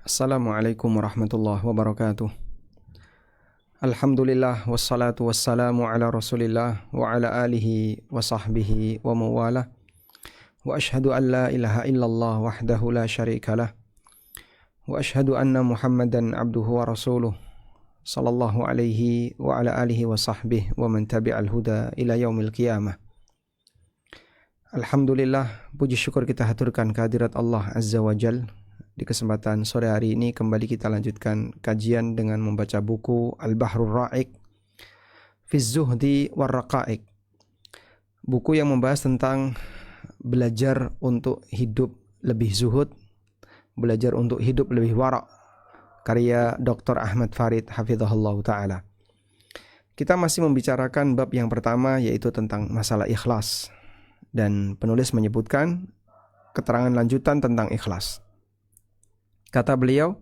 Assalamualaikum warahmatullahi wabarakatuh. Alhamdulillah wassalatu wassalamu ala Rasulillah wa ala alihi wa sahbihi wa mawalah. Wa ashhadu an la ilaha illallah wahdahu la syarika lah. Wa ashhadu anna Muhammadan abduhu wa rasuluh sallallahu alaihi wa ala alihi wa sahbihi wa man tabi'al huda ila yaumil qiyamah. Alhamdulillah, puji syukur kita haturkan kehadirat Allah Azza wa Jal. Di kesempatan sore hari ini kembali kita lanjutkan kajian dengan membaca buku Al-Bahrul Ra'iq fi Zuhdi war Raqa'iq. Buku yang membahas tentang belajar untuk hidup lebih zuhud, belajar untuk hidup lebih wara', karya Dr. Ahmad Farid hafizahullah ta'ala. Kita masih membicarakan bab yang pertama, yaitu tentang masalah ikhlas. Dan penulis menyebutkan keterangan lanjutan tentang ikhlas. Kata beliau,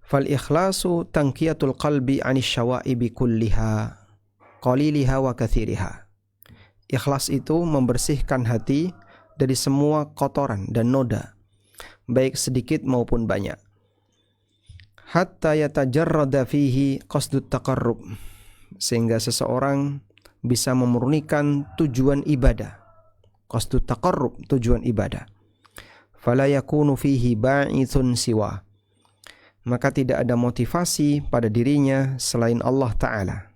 fal ikhlasu tanqiyatul qalbi 'anis syawaibi kulliha, qaliliha wa katsiriha. Ikhlas itu membersihkan hati dari semua kotoran dan noda, baik sedikit maupun banyak. Hatta yatajarrada fihi qasdut taqarrub, sehingga seseorang bisa memurnikan tujuan ibadah. Qasdut taqarrub, tujuan ibadah. Fala yakunu fihi ba'ithun siwa, maka tidak ada motivasi pada dirinya selain Allah Ta'ala.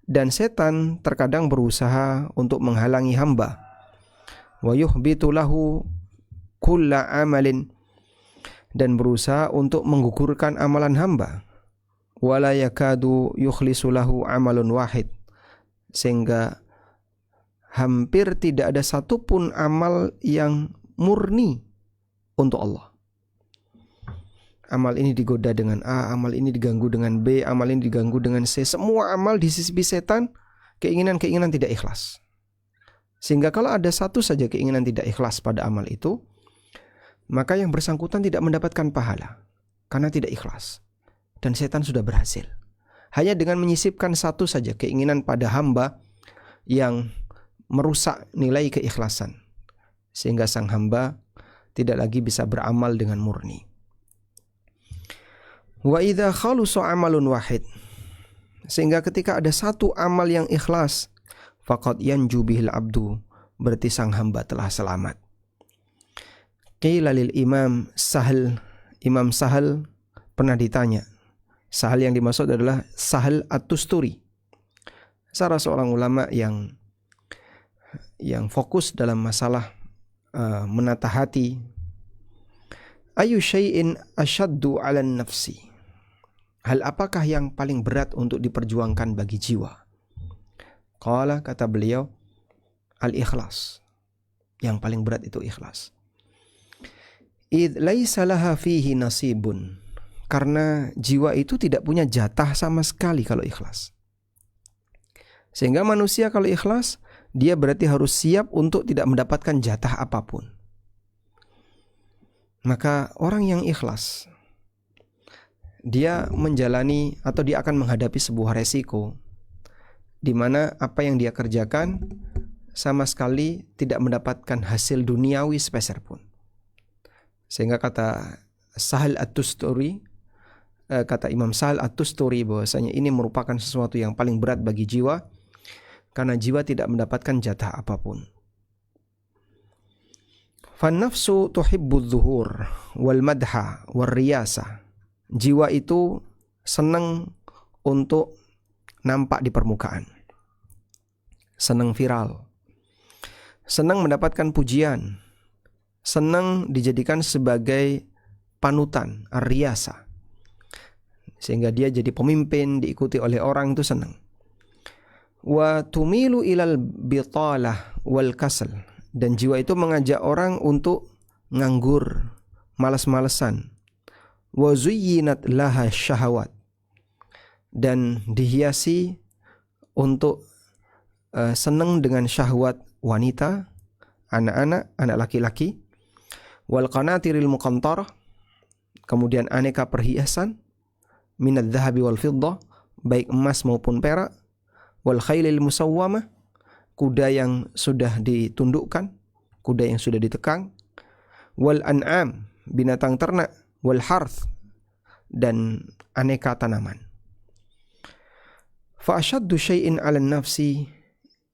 Dan setan terkadang berusaha untuk menghalangi hamba. Wa yuhbitu lahu kulla amalin, dan berusaha untuk menggugurkan amalan hamba. Wala yakadu yukhlisu lahu amalun wahid, sehingga hampir tidak ada satupun amal yang murni untuk Allah. Amal ini digoda dengan A, amal ini diganggu dengan B, amal ini diganggu dengan C. Semua amal disisipi setan, keinginan-keinginan tidak ikhlas. Sehingga kalau ada satu saja keinginan tidak ikhlas pada amal itu, maka yang bersangkutan tidak mendapatkan pahala, karena tidak ikhlas. Dan setan sudah berhasil. Hanya dengan menyisipkan satu saja keinginan pada hamba yang merusak nilai keikhlasan, sehingga sang hamba tidak lagi bisa beramal dengan murni. Wa idza khalusa amalun wahid, sehingga ketika ada satu amal yang ikhlas, faqad yanju bihil abdu, berarti sang hamba telah selamat. Qila lil Imam Sahal pernah ditanya. Sahal yang dimaksud adalah Sahal At-Tusturi, salah seorang ulama yang fokus dalam masalah menata hati. Ayu syai'in asyaddu 'alan nafsi, hal apakah yang paling berat untuk diperjuangkan bagi jiwa? Qala, kata beliau, al-ikhlas. Yang paling berat itu ikhlas. Id laisa laha fihi nasibun, karena jiwa itu tidak punya jatah sama sekali kalau ikhlas. Sehingga manusia kalau ikhlas, dia berarti harus siap untuk tidak mendapatkan jatah apapun. Maka orang yang ikhlas, dia menjalani atau dia akan menghadapi sebuah resiko, di mana apa yang dia kerjakan sama sekali tidak mendapatkan hasil duniawi sepeser pun. Sehingga kata Sahal At-Tusturi, kata Imam Sahal At-Tusturi, bahwasanya ini merupakan sesuatu yang paling berat bagi jiwa, karena jiwa tidak mendapatkan jatah apapun. Fan-nafsu tuhibbudz zuhur wal madha war riyasa. Jiwa itu senang untuk nampak di permukaan, senang viral, senang mendapatkan pujian, senang dijadikan sebagai panutan, ar-riyasa. Sehingga dia jadi pemimpin, diikuti oleh orang, itu senang. Wa tumilu ilal bitalah wal kasal, dan jiwa itu mengajak orang untuk nganggur, malas-malesan. Wa zuyyinat laha syahawat, dan dihiasi untuk senang dengan syahwat wanita, anak-anak, anak laki-laki. Wal qanatiril muqantarah, kemudian aneka perhiasan, minadz dzahabi wal fiddah, baik emas maupun perak. Wal khailil musawwamah, kuda yang sudah ditundukkan, kuda yang sudah ditekang. Wal an'am, binatang ternak. wal harth, dan aneka tanaman. Fa ashaddu syai'in 'ala nafsi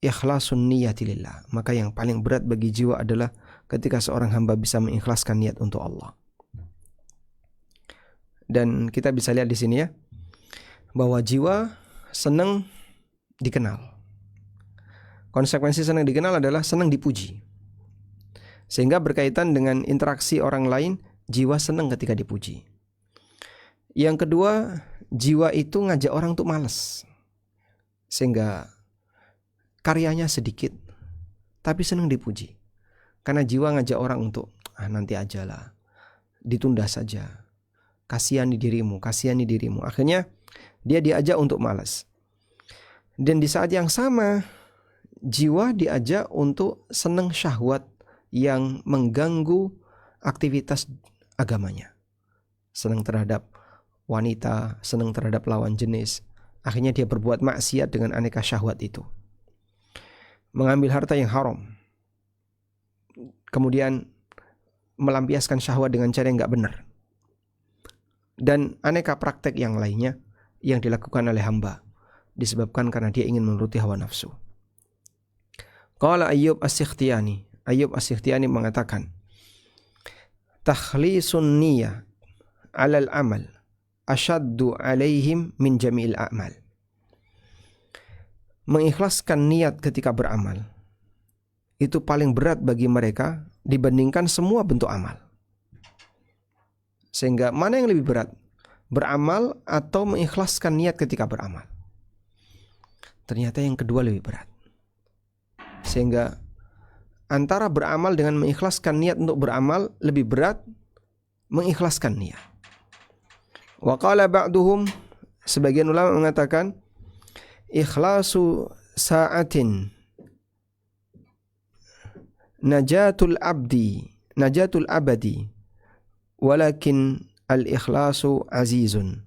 ikhlasun niyati lillah. Maka yang paling berat bagi jiwa adalah ketika seorang hamba bisa mengikhlaskan niat untuk Allah. Dan kita bisa lihat di sini ya, bahwa jiwa senang dikenal. Konsekuensi senang dikenal adalah senang dipuji. Sehingga berkaitan dengan interaksi orang lain, jiwa senang ketika dipuji. Yang kedua, jiwa itu ngajak orang untuk malas. Sehingga karyanya sedikit, tapi senang dipuji. Karena jiwa ngajak orang untuk, nanti ajalah, ditunda saja. Kasihani dirimu. Akhirnya dia diajak untuk malas. Dan di saat yang sama, jiwa diajak untuk senang syahwat yang mengganggu aktivitas agamanya. Senang terhadap wanita, senang terhadap lawan jenis. Akhirnya dia berbuat maksiat dengan aneka syahwat itu. Mengambil harta yang haram. Kemudian melampiaskan syahwat dengan cara yang gak benar. Dan aneka praktek yang lainnya yang dilakukan oleh hamba disebabkan karena dia ingin menuruti hawa nafsu. Qala Ayyub As-Sikhtiyani mengatakan, takhlisun niyah 'alal amal asyaddu 'alaihim min jami'il a'mal. Mengikhlaskan niat ketika beramal itu paling berat bagi mereka dibandingkan semua bentuk amal. Sehingga mana yang lebih berat? Beramal atau mengikhlaskan niat ketika beramal? Ternyata yang kedua lebih berat. Sehingga antara beramal dengan mengikhlaskan niat untuk beramal lebih berat mengikhlaskan niat. Wa qala ba'duhum, sebagian ulama mengatakan, ikhlasu sa'atin najatul abadi walakin al-ikhlasu azizun.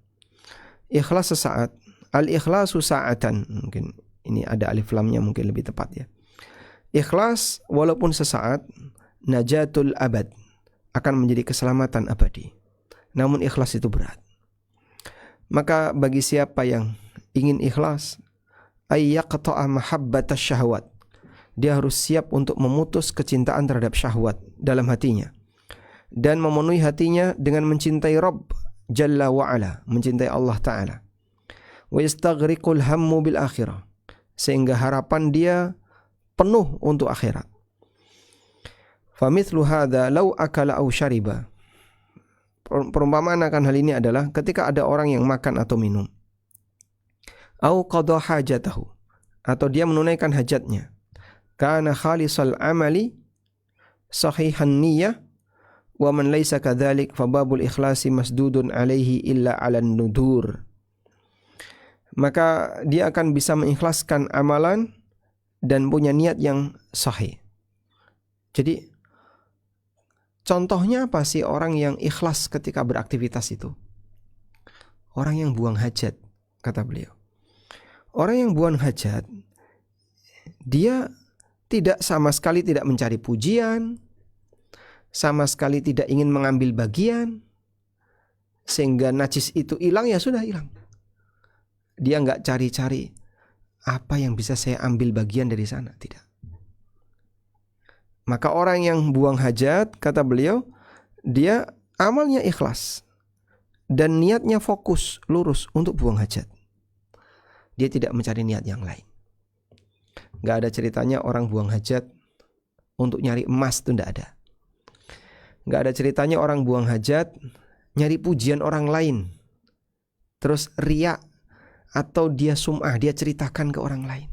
Ikhlas sesaat, al-ikhlasu sa'atan. Mungkin ini ada alif lamnya, mungkin lebih tepat ya. Ikhlas walaupun sesaat, najatul abad, akan menjadi keselamatan abadi. Namun ikhlas itu berat. Maka bagi siapa yang ingin ikhlas, ayyaqta'a mahabbatas syahwat, dia harus siap untuk memutus kecintaan terhadap syahwat dalam hatinya dan memenuhi hatinya dengan mencintai Rabb Jalla wa'ala, mencintai Allah Ta'ala. Wa yastaghriqul hammu bil akhirah, sehingga harapan dia penuh untuk akhirat. Famithlu hadza law akala aw syariba. Perumpamaan akan hal ini adalah ketika ada orang yang makan atau minum, au qada hajatahu, atau dia menunaikan hajatnya, kana khalisal amali sahihan niyyah, wa man laysa kadzalik fa babul ikhlasi masdudun alaihi illa 'alan nudur. Maka dia akan bisa mengikhlaskan amalan dan punya niat yang sahih. Jadi contohnya apa sih orang yang ikhlas ketika beraktivitas itu? Orang yang buang hajat, kata beliau. Orang yang buang hajat, dia sama sekali tidak mencari pujian, sama sekali tidak ingin mengambil bagian, sehingga najis itu hilang, ya sudah hilang. Dia nggak cari-cari apa yang bisa saya ambil bagian dari sana, tidak. Maka orang yang buang hajat, kata beliau, dia amalnya ikhlas dan niatnya fokus, lurus untuk buang hajat. Dia tidak mencari niat yang lain. Nggak ada ceritanya orang buang hajat untuk nyari emas, itu nggak ada. Nggak ada ceritanya orang buang hajat nyari pujian orang lain, terus riak, atau dia sum'ah, dia ceritakan ke orang lain,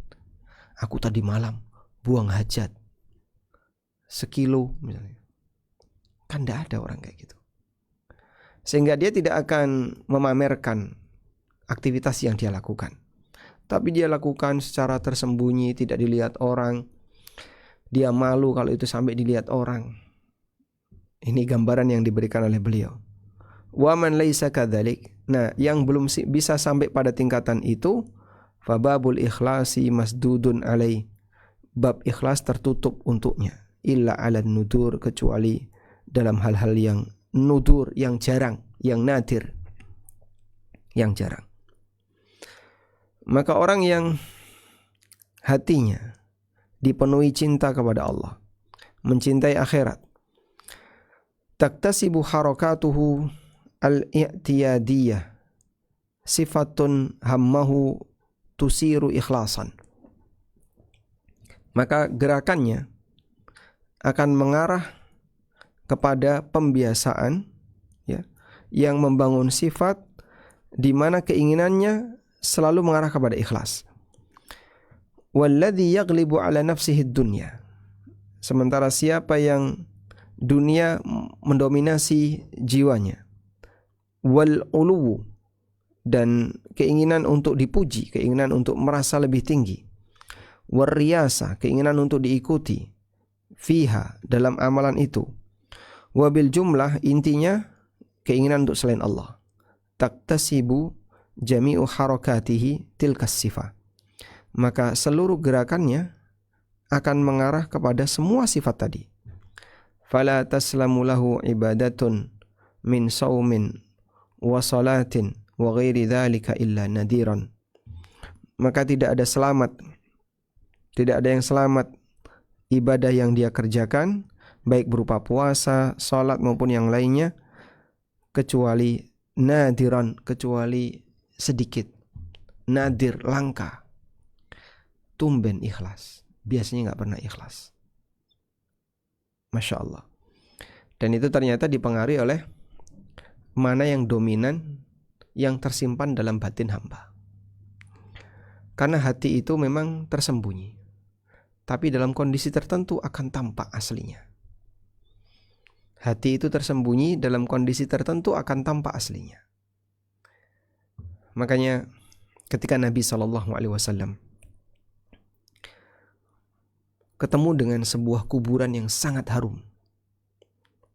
aku tadi malam buang hajat 1 kilo misalnya. Kan tidak ada orang kayak gitu. Sehingga dia tidak akan memamerkan aktivitas yang dia lakukan, tapi dia lakukan secara tersembunyi, tidak dilihat orang. Dia malu kalau itu sampai dilihat orang. Ini gambaran yang diberikan oleh beliau. Wa man laisa kadzalik. Nah, yang belum bisa sampai pada tingkatan itu, fa babul ikhlasi masdudun alai. Bab ikhlas tertutup untuknya, illa 'alan nudur, kecuali dalam hal-hal yang nudur yang jarang, yang nadir, yang jarang. Maka orang yang hatinya dipenuhi cinta kepada Allah, mencintai akhirat, taktasibu harakatuhu al-i'tiyadiyah sifatun hammahu tusiru ikhlasan. Maka gerakannya akan mengarah kepada pembiasaan, ya, yang membangun sifat di mana keinginannya selalu mengarah kepada ikhlas. Walladzi yaghlibu ala nafsihi dunya. Sementara siapa yang dunia mendominasi jiwanya, wal uluwu, dan keinginan untuk dipuji, keinginan untuk merasa lebih tinggi, war riyasa, keinginan untuk diikuti, fiha, dalam amalan itu, wabil jumlah, intinya keinginan untuk selain Allah, taktasibu jami'u harakatihi tilkas sifah. Maka seluruh gerakannya akan mengarah kepada semua sifat tadi. Fala taslamu lahu ibadatun min saumin wa salatin wa ghairi dzalika illa nadiran. Maka tidak ada yang selamat ibadah yang dia kerjakan, baik berupa puasa, salat maupun yang lainnya, kecuali nadiran, kecuali sedikit. Nadir, langka. Tumben ikhlas, biasanya nggak pernah ikhlas. Masya Allah. Dan itu ternyata dipengaruhi oleh mana yang dominan, yang tersimpan dalam batin hamba. Karena hati itu memang tersembunyi, tapi dalam kondisi tertentu akan tampak aslinya. Hati itu tersembunyi, dalam kondisi tertentu akan tampak aslinya. Makanya ketika Nabi SAW ketemu dengan sebuah kuburan yang sangat harum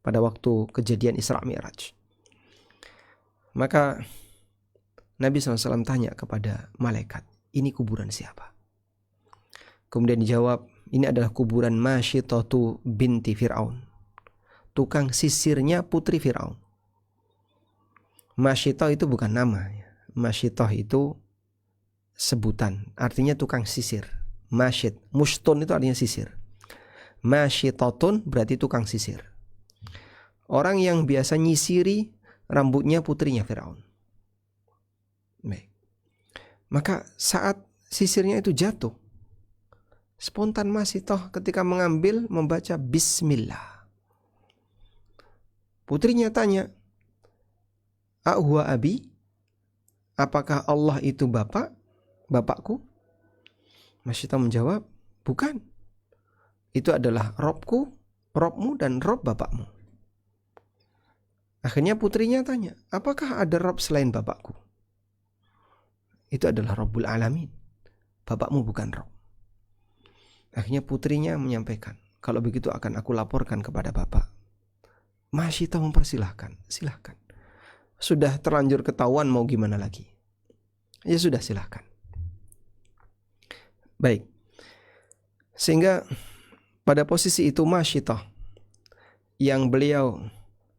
pada waktu kejadian Isra Mi'raj, maka Nabi SAW tanya kepada malaikat, ini kuburan siapa? Kemudian dijawab, ini adalah kuburan Masyitatu binti Fir'aun, tukang sisirnya putri Fir'aun. Masyitah itu bukan nama, Masyitah itu sebutan, artinya tukang sisir. Masyit, mushtun itu artinya sisir. Masyitatun berarti tukang sisir. Orang yang biasa nyisiri rambutnya putrinya Fir'aun. Baik. Maka saat sisirnya itu jatuh, spontan Masyitah ketika mengambil membaca Bismillah. Putrinya tanya, "Ahuwa abi?" Apakah Allah itu bapakku? Masyitah menjawab, bukan. Itu adalah Robku, Robmu, dan Rob bapakmu. Akhirnya putrinya tanya, apakah ada Rob selain bapakku? Itu adalah Rabbul Alamin. Bapakmu bukan Rob. Akhirnya putrinya menyampaikan, kalau begitu akan aku laporkan kepada bapak. Masyitah mempersilahkan, silahkan. Sudah terlanjur ketahuan, mau gimana lagi? Ya sudah, silahkan. Baik. Sehingga pada posisi itu Masyitah, yang beliau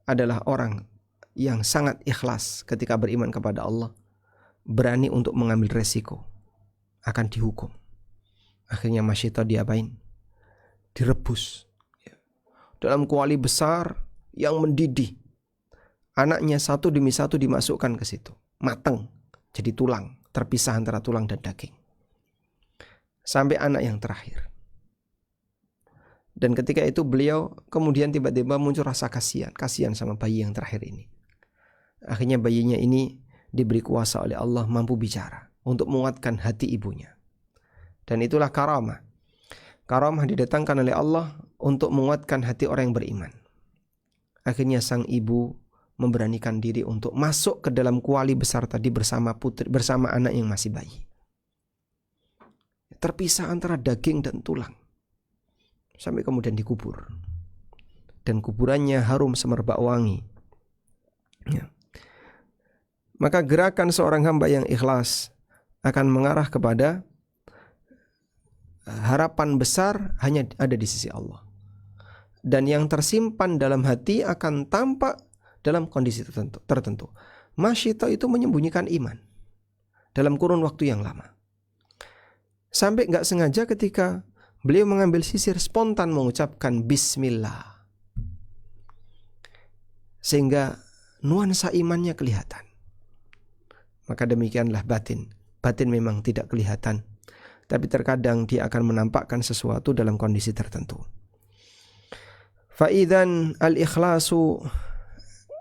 adalah orang yang sangat ikhlas ketika beriman kepada Allah, berani untuk mengambil resiko akan dihukum. Akhirnya Masyitah diapain? Direbus dalam kuali besar yang mendidih. Anaknya satu demi satu dimasukkan ke situ, mateng, jadi tulang, terpisah antara tulang dan daging, sampai anak yang terakhir. Dan ketika itu beliau kemudian tiba-tiba muncul rasa kasihan sama bayi yang terakhir ini. Akhirnya bayinya ini diberi kuasa oleh Allah mampu bicara untuk menguatkan hati ibunya. Dan itulah karamah. Karamah didatangkan oleh Allah untuk menguatkan hati orang yang beriman. Akhirnya sang ibu memberanikan diri untuk masuk ke dalam kuali besar tadi bersama anak yang masih bayi. Terpisah antara daging dan tulang, sampai kemudian dikubur. Dan kuburannya harum semerbak wangi. Ya. Maka gerakan seorang hamba yang ikhlas akan mengarah kepada harapan besar hanya ada di sisi Allah. Dan yang tersimpan dalam hati akan tampak dalam kondisi tertentu. Masyita itu menyembunyikan iman dalam kurun waktu yang lama. Sampai gak sengaja ketika beliau mengambil sisir spontan mengucapkan Bismillah, sehingga nuansa imannya kelihatan. Maka demikianlah batin. Batin memang tidak kelihatan, tapi terkadang dia akan menampakkan sesuatu dalam kondisi tertentu. Fa'idzan al-ikhlasu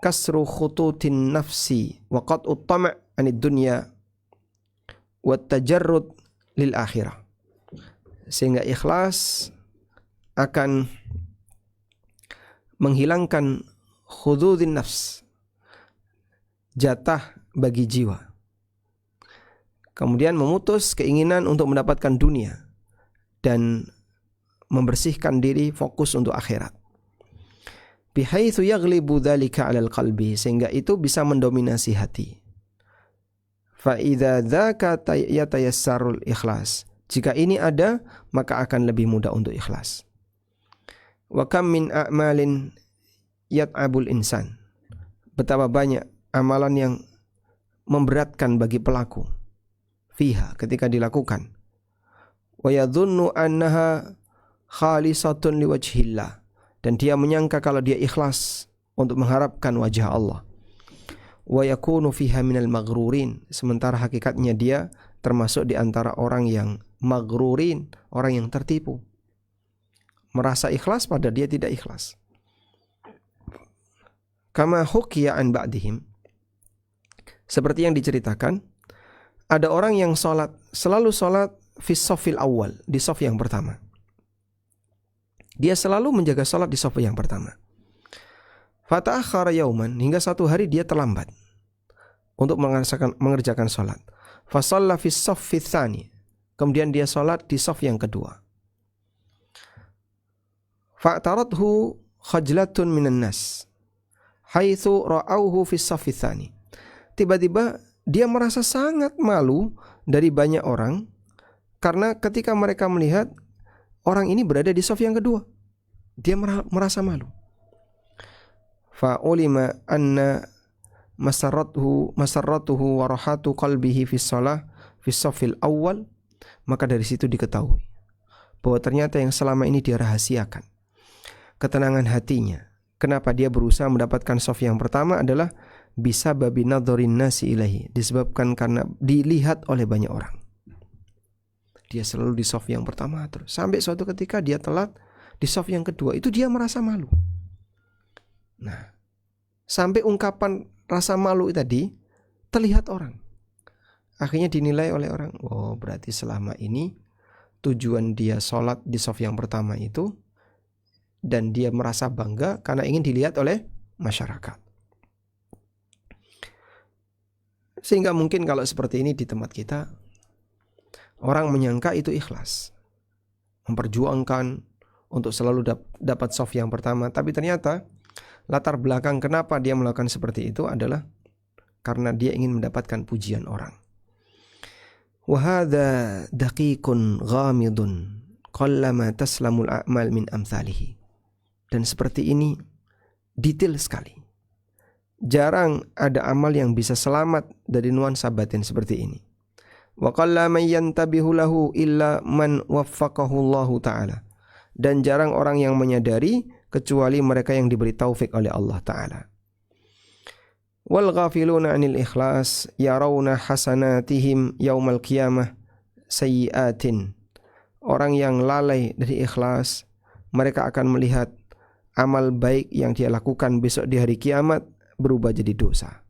kasru khututin nafsi wa qat'u tam' anid dunya wa tajarrud lil akhirah. Sehingga ikhlas akan menghilangkan khududin nafs, jatah bagi jiwa. Kemudian memutus keinginan untuk mendapatkan dunia dan membersihkan diri fokus untuk akhirat. Bihaitsu yaghlibu dzalika 'alal qalbi, sehingga itu bisa mendominasi hati. Fa idza dzaka yatayassarul ikhlas. Jika ini ada, maka akan lebih mudah untuk ikhlas. Wa kam min a'malin yat'abul insan. Betapa banyak amalan yang memberatkan bagi pelaku fiha ketika dilakukan. Wa yadhunnu annaha khalisatun liwajhillah, dan dia menyangka kalau dia ikhlas untuk mengharapkan wajah Allah. Wa yakunu fiha minal maghrurin, sementara hakikatnya dia termasuk di antara orang yang maghrurin, orang yang tertipu. Merasa ikhlas padahal dia tidak ikhlas. Kama hukiya an ba'dihim, seperti yang diceritakan, ada orang yang selalu sholat fi shafil awal, di shaf yang pertama. Dia selalu menjaga sholat di shaf yang pertama. Fata'akhkhara yauman, hingga satu hari dia terlambat untuk mengerjakan sholat. Fasalla fi shaffi tsani, kemudian dia sholat di shaf yang kedua. Fa'taradhu khajlatun minan nas haitsu ra'auhu fi shaffi tsani. Tiba-tiba dia merasa sangat malu dari banyak orang karena ketika mereka melihat orang ini berada di shaf yang kedua, dia merasa malu. Fa ulima anna masarratuhu wa rahatu qalbihi fi shalah fi shafil awal, maka dari situ diketahui bahwa ternyata yang selama ini dia rahasiakan, ketenangan hatinya, kenapa dia berusaha mendapatkan shaf yang pertama adalah bisa babi nadzorin nasi ilahi, disebabkan karena dilihat oleh banyak orang. Dia selalu di shaf yang pertama terus, sampai suatu ketika dia telat di shaf yang kedua, itu dia merasa malu. Nah, sampai ungkapan rasa malu tadi terlihat orang. Akhirnya dinilai oleh orang, oh berarti selama ini tujuan dia sholat di shaf yang pertama itu, dan dia merasa bangga karena ingin dilihat oleh masyarakat. Sehingga mungkin kalau seperti ini di tempat kita, orang menyangka itu ikhlas, memperjuangkan untuk selalu dapat shaf yang pertama. Tapi ternyata latar belakang kenapa dia melakukan seperti itu adalah karena dia ingin mendapatkan pujian orang. Wa hadza daqiqun ghamidun qallama taslamul a'mal min amsalihi. Dan seperti ini detail sekali. Jarang ada amal yang bisa selamat dari nuansa batin seperti ini. Wa qalla man yantabihu lahu illa man waffaqahu Allah Ta'ala. Dan jarang orang yang menyadari kecuali mereka yang diberi taufik oleh Allah Ta'ala. Wal ghafiluna 'anil ikhlas yarawna hasanatihim yaumal qiyamah sayyi'atin. Orang yang lalai dari ikhlas, mereka akan melihat amal baik yang dia lakukan besok di hari kiamat berubah jadi dosa.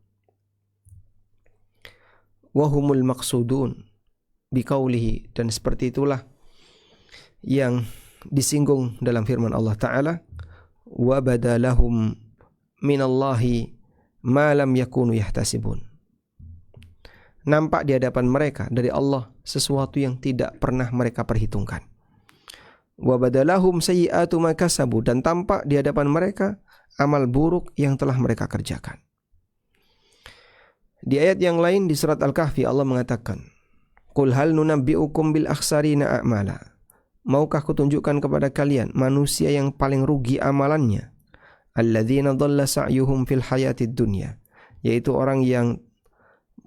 Wahumul maqsudun biqaulihi, dan seperti itulah yang disinggung dalam firman Allah Ta'ala, wa badalahum minallahi ma lam yakunu yahtasibun. Nampak di hadapan mereka dari Allah sesuatu yang tidak pernah mereka perhitungkan. Wa badalahum sayyi'atu ma kasabu, dan tampak di hadapan mereka amal buruk yang telah mereka kerjakan. Di ayat yang lain di surat Al-Kahfi Allah mengatakan, Qul hal nunabbi'ukum bil akhsarina a'mala. Maukah kutunjukkan kepada kalian manusia yang paling rugi amalannya? alladzina dhalla sa'yuhum fil hayatid dunya, yaitu orang yang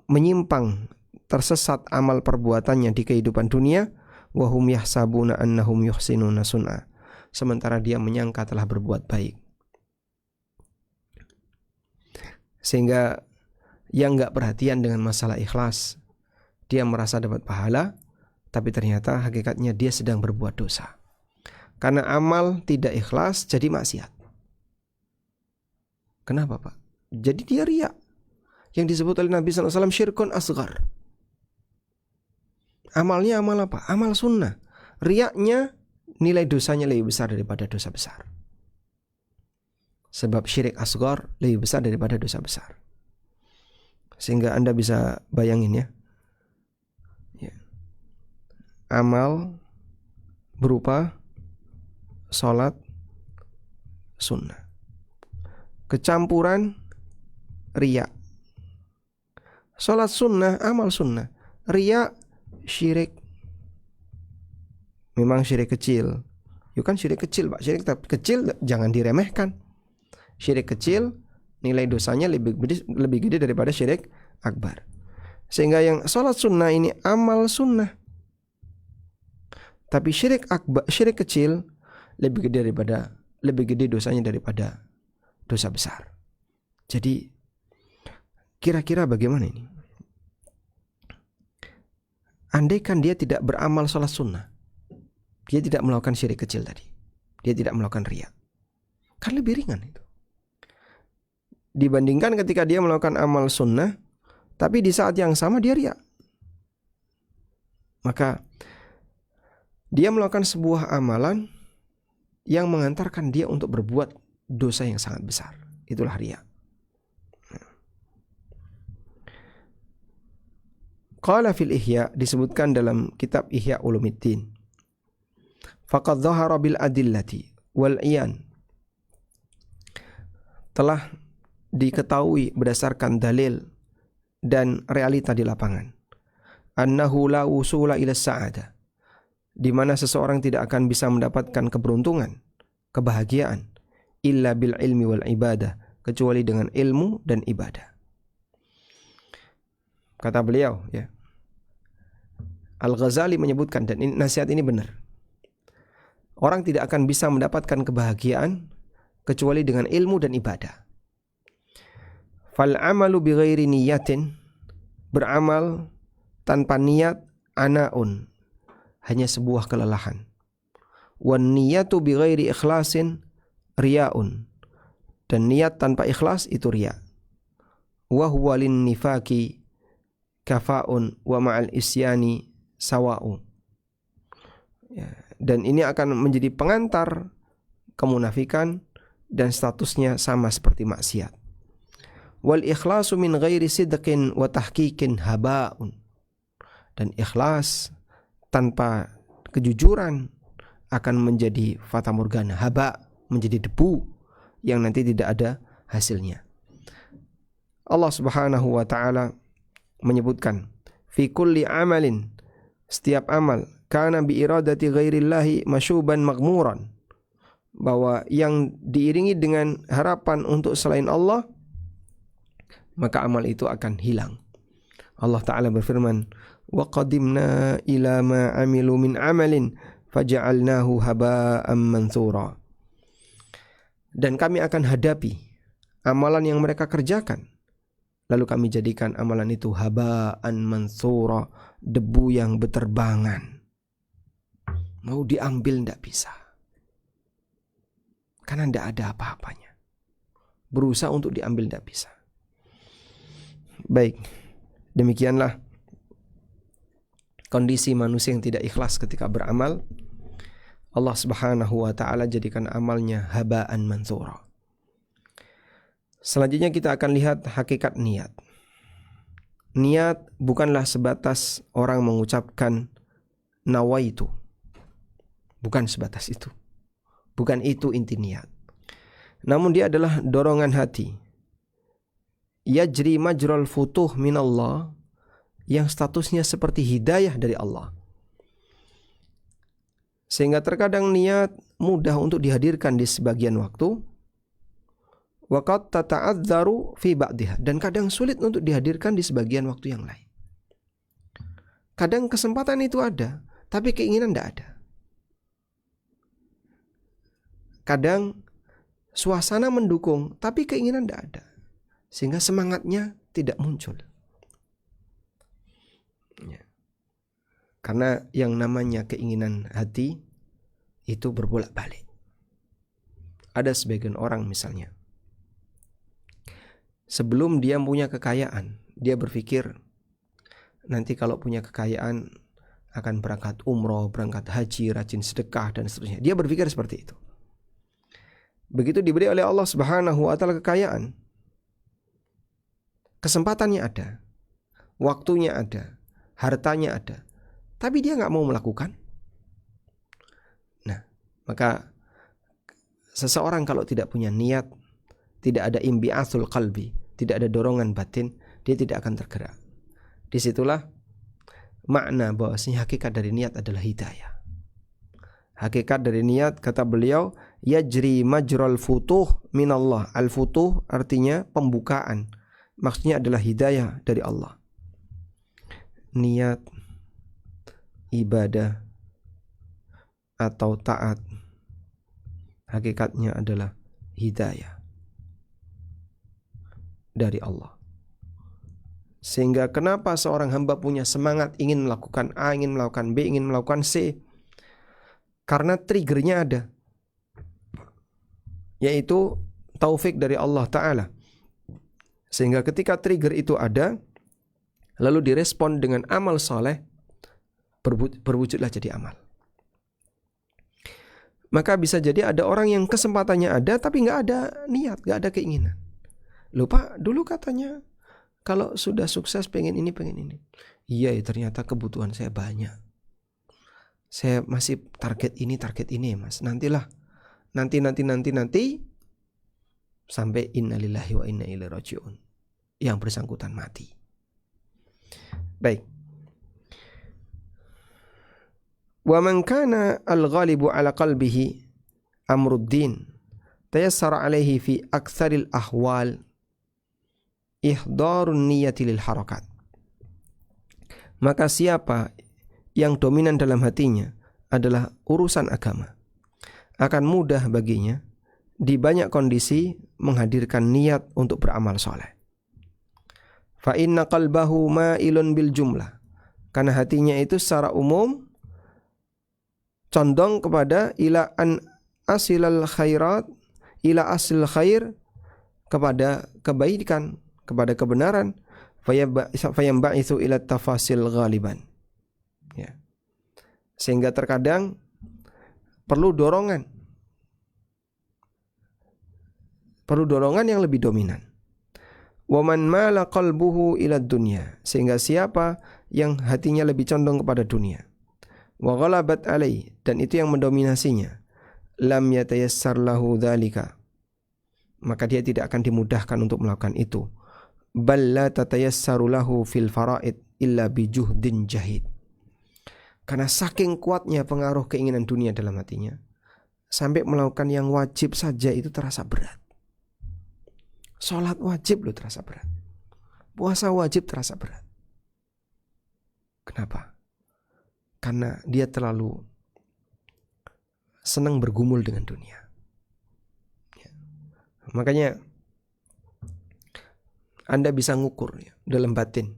menyimpang, tersesat amal perbuatannya di kehidupan dunia, wa hum yahsabuna annahum yuhsinuna sun'a, sementara dia menyangka telah berbuat baik. Sehingga yang enggak perhatian dengan masalah ikhlas, dia merasa dapat pahala, tapi ternyata hakikatnya dia sedang berbuat dosa. Karena amal tidak ikhlas jadi maksiat. Kenapa, Pak? Jadi dia riya. Yang disebut oleh Nabi SAW syirkun asghar. Amalnya amal apa? Amal sunnah. Riyaknya nilai dosanya lebih besar daripada dosa besar. Sebab syirik asghar lebih besar daripada dosa besar. Sehingga Anda bisa bayangin ya. Amal berupa sholat sunnah, kecampuran riya. Sholat sunnah, amal sunnah, riya, syirik. Memang syirik kecil. Yuk kan syirik kecil, Pak. Syirik kecil jangan diremehkan. Syirik kecil nilai dosanya lebih gede daripada syirik akbar. Sehingga yang sholat sunnah ini amal sunnah. Tapi syirik kecil lebih gede dosanya daripada dosa besar. Jadi kira-kira bagaimana ini? Andaikan dia tidak beramal sholat sunnah, dia tidak melakukan syirik kecil tadi, dia tidak melakukan riya, kan lebih ringan itu dibandingkan ketika dia melakukan amal sunnah tapi di saat yang sama dia riya. Maka dia melakukan sebuah amalan yang mengantarkan dia untuk berbuat dosa yang sangat besar. Itulah riya. Qala fil Ihya, disebutkan dalam kitab Ihya Ulumuddin. Faqad dhahara bil adillati wal iyan. Telah diketahui berdasarkan dalil dan realita di lapangan. Annahu la usula ila sa'adah, di mana seseorang tidak akan bisa mendapatkan keberuntungan, kebahagiaan, illa bil ilmi wal ibadah, kecuali dengan ilmu dan ibadah. Kata beliau, ya, Al-Ghazali menyebutkan, dan nasihat ini benar, orang tidak akan bisa mendapatkan kebahagiaan kecuali dengan ilmu dan ibadah. Fal amalu bi ghairi niyatin, beramal tanpa niat, anaun, hanya sebuah kelelahan. Wan niyatu bi ghairi ikhlasin riyaun, dan niat tanpa ikhlas itu riya. Wa huwa lin nifaqi kafaun wa ma'al isyani sawa'u. Ya, dan ini akan menjadi pengantar kemunafikan dan statusnya sama seperti maksiat. Wal ikhlasu min ghairi sidqin wa tahqiqin haba'un, dan ikhlas tanpa kejujuran akan menjadi fata morgana, haba, menjadi debu yang nanti tidak ada hasilnya. Allah Subhanahu wa taala menyebutkan, fi kulli amalin, setiap amal, kana bi iradati ghairillahi masyuban maghmuran, bahwa yang diiringi dengan harapan untuk selain Allah, maka amal itu akan hilang. Allah Ta'ala berfirman, wa qadimna ila ma amilu min amalin faja'alnahu haba'an manthura, dan kami akan hadapi amalan yang mereka kerjakan, lalu kami jadikan amalan itu haba'an manthura, debu yang berterbangan. Mau diambil tidak bisa, karena tidak ada apa-apanya. Berusaha untuk diambil tidak bisa. Baik, demikianlah kondisi manusia yang tidak ikhlas ketika beramal. Allah Subhanahu wa taala jadikan amalnya haba'an manthura. Selanjutnya kita akan lihat hakikat niat. Niat bukanlah sebatas orang mengucapkan nawaitu. Bukan sebatas itu. Bukan itu inti niat. Namun dia adalah dorongan hati. Yajri majral futuh minallah, yang statusnya seperti hidayah dari Allah. Sehingga terkadang niat mudah untuk dihadirkan di sebagian waktu, wa qad tata'adzaru fi ba'diha, dan kadang sulit untuk dihadirkan di sebagian waktu yang lain. Kadang kesempatan itu ada, tapi keinginan tidak ada. Kadang suasana mendukung, tapi keinginan tidak ada, sehingga semangatnya tidak muncul. Ya. Karena yang namanya keinginan hati itu berbolak-balik. Ada sebagian orang misalnya, sebelum dia punya kekayaan, dia berpikir nanti kalau punya kekayaan akan berangkat umroh, berangkat haji, rajin sedekah dan seterusnya. Dia berpikir seperti itu. Begitu diberi oleh Allah Subhanahu wa taala kekayaan, kesempatannya ada, waktunya ada, hartanya ada, tapi dia nggak mau melakukan. Nah, maka seseorang kalau tidak punya niat, tidak ada imbi'athul qalbi, tidak ada dorongan batin, dia tidak akan tergerak. Disitulah makna bahwasanya hakikat dari niat adalah hidayah. Hakikat dari niat, kata beliau, yajri majral futuh minallah. Al-futuh artinya pembukaan, maksudnya adalah hidayah dari Allah. Niat, ibadah atau taat, hakikatnya adalah hidayah dari Allah. Sehingga kenapa seorang hamba punya semangat ingin melakukan A, ingin melakukan B, ingin melakukan C? Karena triggernya ada, yaitu taufik dari Allah Ta'ala. Sehingga ketika trigger itu ada, lalu direspon dengan amal soleh, berwujudlah jadi amal. Maka bisa jadi ada orang yang kesempatannya ada, tapi nggak ada niat, nggak ada keinginan. Lupa dulu katanya kalau sudah sukses pengen ini, pengen ini. Iya, ternyata kebutuhan saya banyak. Saya masih target ini mas. Nantilah, nanti sampai innalillahi wa inna ilaihi rajiun. Yang bersangkutan mati. Baik. Wa man kana al-ghalibu ala qalbihi amruddin tayassara alaihi fi aktsaril ahwal ihdarun niyati lil harakat. Maka siapa yang dominan dalam hatinya adalah urusan agama, akan mudah baginya di banyak kondisi menghadirkan niat untuk beramal soleh. Fa inna qalbahu ma'ilun bil jumlah, karena hatinya itu secara umum condong kepada ila an asilal khairat, ila asil khair, kepada kebaikan, kepada kebenaran, fayamba'ithu ila tafasil ghaliban. Ya. Sehingga terkadang perlu dorongan yang lebih dominan. Wa man mala qalbuhu ila dunya, sehingga siapa yang hatinya lebih condong kepada dunia, wa ghalabat alai, dan itu yang mendominasinya, lam yatayassar lahu dzalika, maka dia tidak akan dimudahkan untuk melakukan itu. Bal la tatayassaru lahu fil faraid illa bi juhdin jahid. Karena saking kuatnya pengaruh keinginan dunia dalam hatinya, sampai melakukan yang wajib saja itu terasa berat. Sholat wajib loh terasa berat. Puasa wajib terasa berat. Kenapa? Karena dia terlalu senang bergumul dengan dunia. Ya. Makanya Anda bisa ngukur ya, dalam batin.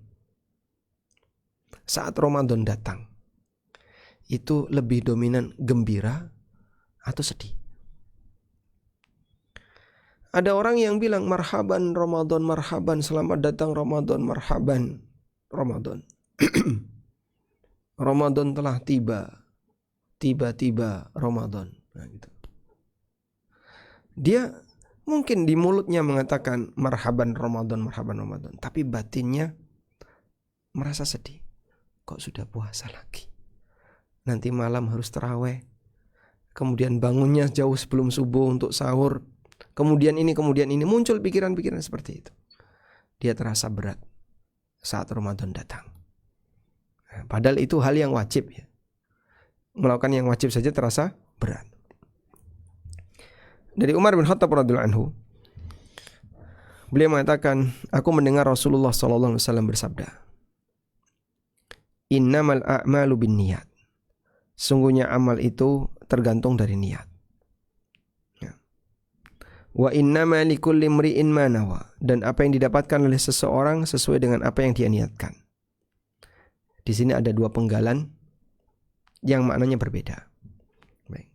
Saat Ramadan datang, itu lebih dominan gembira atau sedih? Ada orang yang bilang marhaban Ramadan, marhaban, selamat datang Ramadan, marhaban Ramadan. Ramadan telah tiba-tiba Ramadan. Nah, gitu. Dia mungkin di mulutnya mengatakan marhaban Ramadan, tapi batinnya merasa sedih. Kok sudah puasa lagi? Nanti malam harus tarawih. Kemudian bangunnya jauh sebelum subuh untuk sahur. Kemudian ini, muncul pikiran-pikiran seperti itu. Dia terasa berat saat Ramadan datang. Padahal itu hal yang wajib ya. Melakukan yang wajib saja terasa berat. Dari Umar bin Khattab radhiyallahu anhu, Beliau mengatakan, aku mendengar Rasulullah SAW bersabda, innamal a'malu binniyat. Sungguhnya amal itu tergantung dari niat. Wa innama likulli imri'in ma nawa. Dan apa yang didapatkan oleh seseorang sesuai dengan apa yang dia niatkan. Di sini ada dua penggalan yang maknanya berbeda. Baik.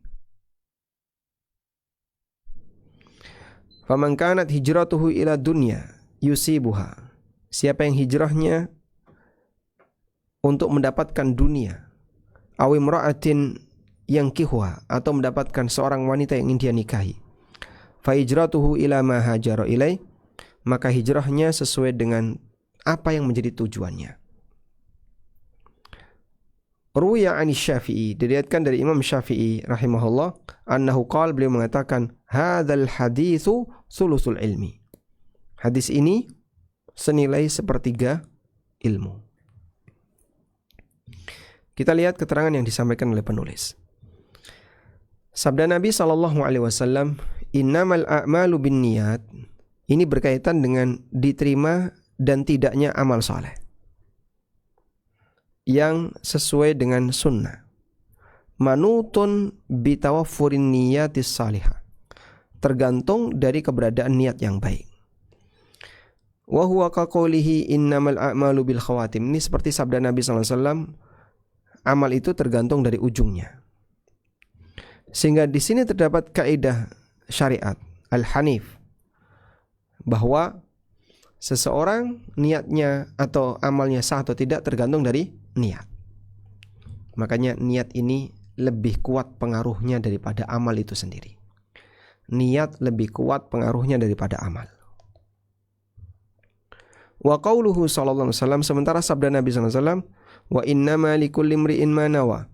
Faman kanat hijratuhu ila dunya yusibuha. Siapa yang hijrahnya untuk mendapatkan dunia, aw imra'atin yankihuha, atau mendapatkan seorang wanita yang ingin dia nikahi, fa hijratuhu ila ma hajara ilai, maka hijrahnya sesuai dengan apa yang menjadi tujuannya. Ruya 'ani Syafi'i, diriwayatkan dari Imam Syafi'i rahimahullah, annahu qala, beliau mengatakan, hadzal haditsu thuluthul ilmi. Hadis ini senilai sepertiga ilmu. Kita lihat keterangan yang disampaikan oleh penulis. Sabda Nabi SAW, innamal a'malu binniyat, ini berkaitan dengan diterima dan tidaknya amal saleh yang sesuai dengan sunnah. Manutun bitawaffurin niyatis salihah, tergantung dari keberadaan niat yang baik. Wa huwa kaqoulihi innamal a'malu bil khawatim. Ini seperti sabda Nabi SAW, amal itu tergantung dari ujungnya. Sehingga di sini terdapat kaidah syariat al-hanif, bahwa seseorang niatnya atau amalnya sah atau tidak tergantung dari niat. Makanya niat ini lebih kuat pengaruhnya daripada amal itu sendiri. Niat lebih kuat pengaruhnya daripada amal. Wa qauluhu sallallahu alaihi wasallam, sementara sabda Nabi sallallahu alaihi wasallam, wa innama likulli imri'in ma nawa,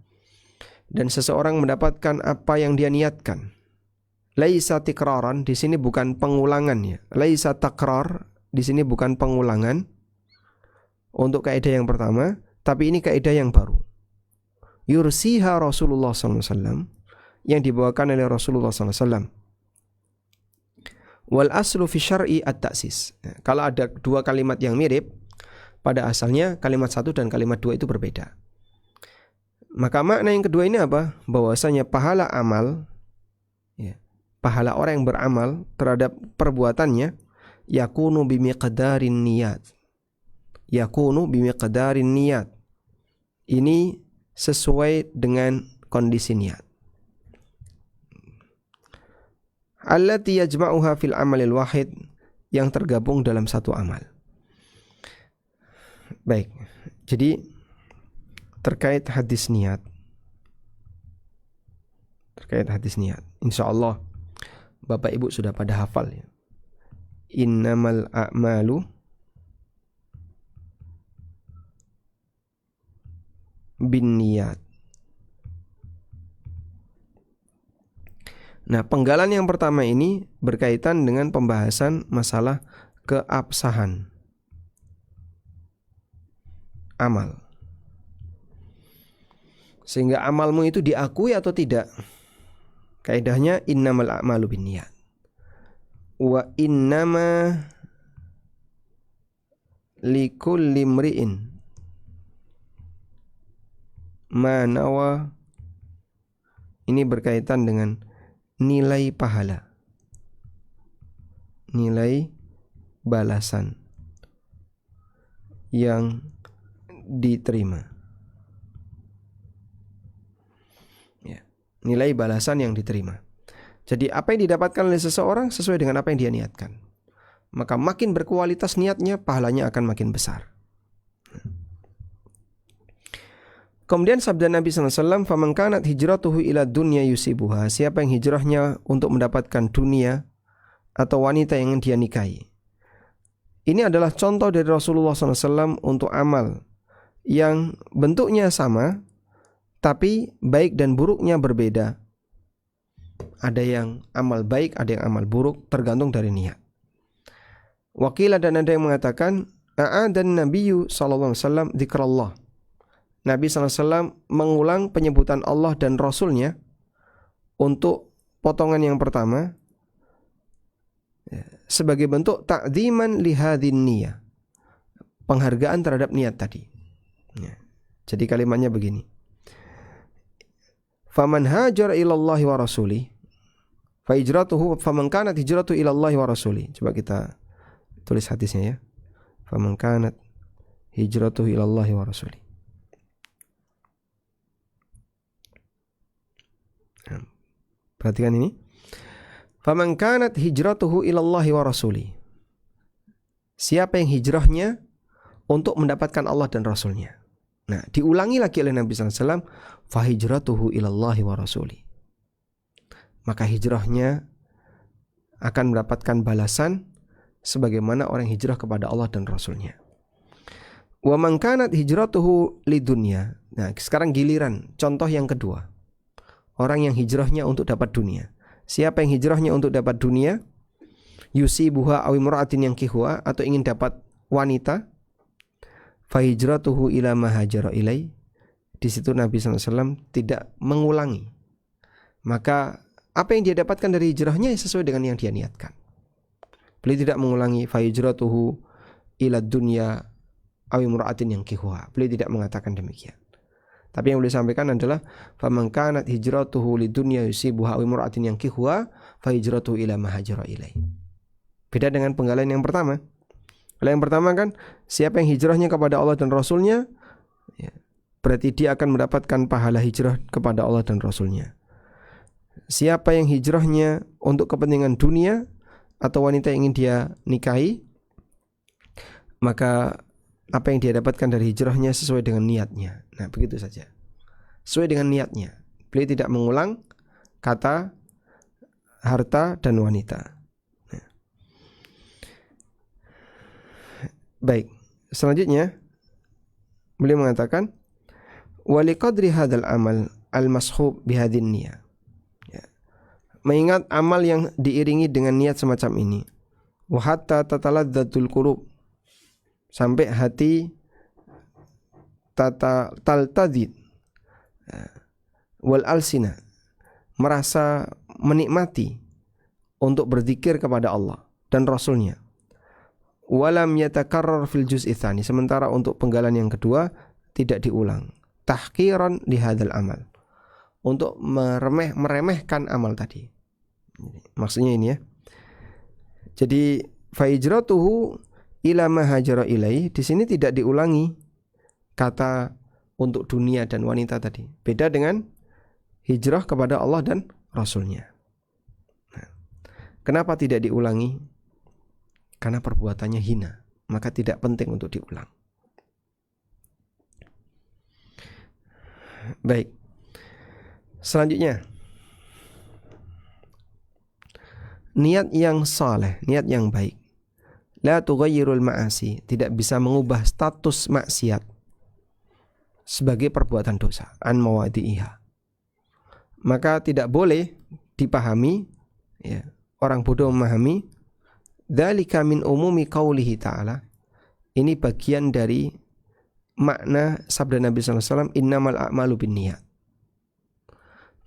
dan seseorang mendapatkan apa yang dia niatkan. Laisa tikraran, di sini bukan pengulangan ya. Laisa takrar, di sini bukan pengulangan untuk kaidah yang pertama, tapi ini kaidah yang baru. Yursiha Rasulullah SAW, yang dibawakan oleh Rasulullah SAW. Wal aslu fi syar'i at-ta'sis. Kalau ada dua kalimat yang mirip, pada asalnya kalimat satu dan kalimat dua itu berbeda. Maka makna yang kedua ini apa? Bahwasanya pahala amal, ya, pahala orang yang beramal terhadap perbuatannya, yakunu bimiqdarin niyat. Yakunu bimiqdarin niyat. Ini sesuai dengan kondisi niat. Allati yajma'uha fil amalil wahid, yang tergabung dalam satu amal. Baik, jadi terkait hadis niat, insya Allah Bapak Ibu sudah pada hafal ya. Innamal a'malu binniyat. Nah, penggalan yang pertama ini berkaitan dengan pembahasan masalah keabsahan amal. Sehingga amalmu itu diakui atau tidak. Kaidahnya innamal a'malu binniyat. Wa innama likulli imri'in ma nawa. Ini berkaitan dengan nilai pahala, nilai balasan yang diterima. Ya, nilai balasan yang diterima. Jadi apa yang didapatkan oleh seseorang sesuai dengan apa yang dia niatkan. Maka makin berkualitas niatnya, pahalanya akan makin besar. Kemudian sabda Nabi SAW, faman kanat hijratuhu ila dunya yusibuha, siapa yang hijrahnya untuk mendapatkan dunia atau wanita yang dia nikahi. Ini adalah contoh dari Rasulullah SAW untuk amal yang bentuknya sama, tapi baik dan buruknya berbeda. Ada yang amal baik, ada yang amal buruk, tergantung dari niat. Wakilah, dan ada yang mengatakan, a'adan nabiyyu SAW dzikrallah. Nabi SAW mengulang penyebutan Allah dan Rasulnya untuk potongan yang pertama, sebagai bentuk ta'dziman li hadzin niyah, penghargaan terhadap niat tadi. Jadi kalimatnya begini. Faman hajara ilallahi wa rasuli fa hijratuhu faman kanat hijratu ilallahi wa rasuli. Coba kita tulis hadisnya ya. Faman kanat hijratuhu ilallahi wa rasuli. Perhatikan ini. Faman kanat hijratuhu ilallahi wa rasuli. Siapa yang hijrahnya untuk mendapatkan Allah dan Rasulnya. Nah, diulangi lagi oleh Nabi SAW, fahijratuhu ilallahi wa rasuli. Maka hijrahnya akan mendapatkan balasan sebagaimana orang hijrah kepada Allah dan Rasulnya. Wa man kanat hijratuhu lidunya. Nah, sekarang giliran contoh yang kedua. Orang yang hijrahnya untuk dapat dunia. Siapa yang hijrahnya untuk dapat dunia? Yusibuha aw imra'atin yankihuha, atau ingin dapat wanita. Fahijratuhu ila ma hajara ilai. Di situ Nabi SAW tidak mengulangi. Maka apa yang dia dapatkan dari hijrahnya sesuai dengan yang dia niatkan. Beliau tidak mengulangi fahijratuhu ila dunya aw imra'atin yankihuha. Beliau tidak mengatakan demikian. Tapi yang beliau sampaikan adalah faman kanat hijratuhu lidunya yusibuha aw imra'atin yankihuha fahijratuhu ila ma hajara ilai. Beda dengan penggalan yang pertama. Kalau yang pertama kan, siapa yang hijrahnya kepada Allah dan Rasulnya, ya, berarti dia akan mendapatkan pahala hijrah kepada Allah dan Rasulnya. Siapa yang hijrahnya untuk kepentingan dunia atau wanita yang ingin dia nikahi, maka apa yang dia dapatkan dari hijrahnya sesuai dengan niatnya. Nah, begitu saja. Sesuai dengan niatnya. Beliau tidak mengulang kata harta dan wanita. Baik, selanjutnya beliau mengatakan wali qadri hadzal amal al-mashhub bihadzin niyah. Ya. Mengingat amal yang diiringi dengan niat semacam ini, wa hatta tataladzatul qulub, sampai hati taltadzid wal alsina, merasa menikmati untuk berzikir kepada Allah dan Rasulnya. Walam yatakarrar fil juz'i tsani, sementara untuk penggalan yang kedua tidak diulang. Tahqiran li hadzal amal, untuk meremehkan amal tadi. Maksudnya ini ya. Jadi fa hijratuhu ila ma hajara ilai, di sini tidak diulangi kata untuk dunia dan wanita tadi. Beda dengan hijrah kepada Allah dan Rasulnya. Nah, kenapa tidak diulangi? Karena perbuatannya hina, maka tidak penting untuk diulang. Baik. Selanjutnya, niat yang saleh, niat yang baik. La tughayyirul ma'asi, tidak bisa mengubah status maksiat sebagai perbuatan dosa, an mawadi'iha. Maka tidak boleh dipahami, ya, orang bodoh memahami dzalika min umumi qaulihi ta'ala. Ini bagian dari makna sabda Nabi SAW, innamal a'malu binniyat.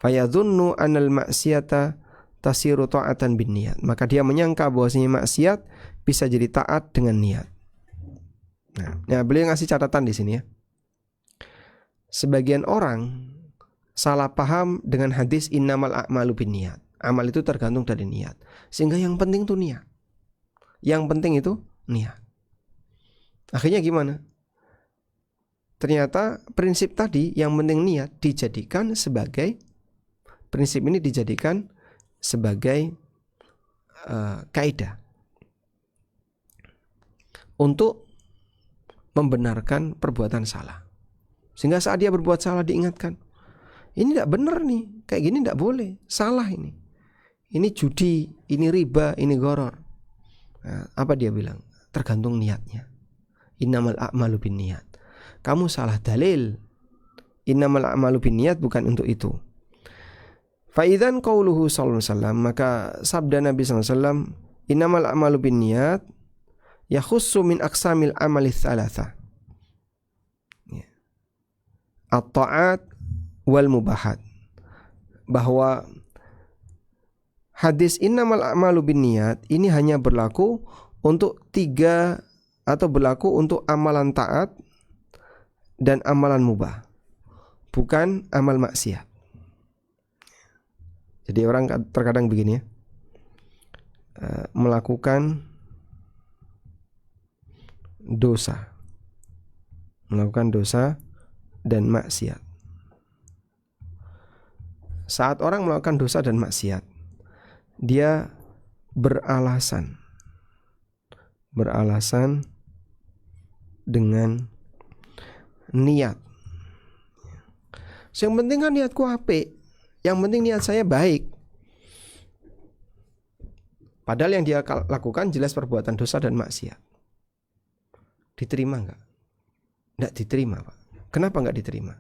Fayadhunnu anal ma'siyata tasiru ta'atan binniyat. Maka dia menyangka bahwasanya maksiat bisa jadi taat dengan niat. Nah, beliau ngasih catatan di sini ya. Sebagian orang salah paham dengan hadis innamal a'malu binniyat. Amal itu tergantung dari niat. Sehingga yang penting itu niat. Yang penting itu niat. Akhirnya gimana? Ternyata prinsip tadi yang penting niat dijadikan sebagai, prinsip ini dijadikan sebagai kaidah untuk membenarkan perbuatan salah. Sehingga saat dia berbuat salah diingatkan, ini tidak benar nih, kayak gini tidak boleh, salah ini. Ini judi, ini riba, ini gharar. Nah, apa dia bilang? Tergantung niatnya. Innamal a'malu binniyat. Kamu salah dalil. Innamal a'malu binniyat bukan untuk itu. Fa idzan qauluhu sallallahu alaihi wasallam, maka sabda Nabi sallallahu alaihi wasallam, innamal a'malu binniyat yakhussu min aqsamil amali tsalatsa. At-ta'at wal mubahat. Bahwa hadis innamal a'malu binniyat ini hanya berlaku untuk 3 atau berlaku untuk amalan taat dan amalan mubah, bukan amal maksiat. Jadi orang terkadang begini ya, melakukan dosa dan maksiat. Saat orang melakukan dosa dan maksiat, dia beralasan dengan niat. Yang penting kan niatku apik, yang penting niat saya baik. Padahal yang dia lakukan jelas perbuatan dosa dan maksiat. Diterima enggak? Enggak diterima, Pak. Kenapa enggak diterima?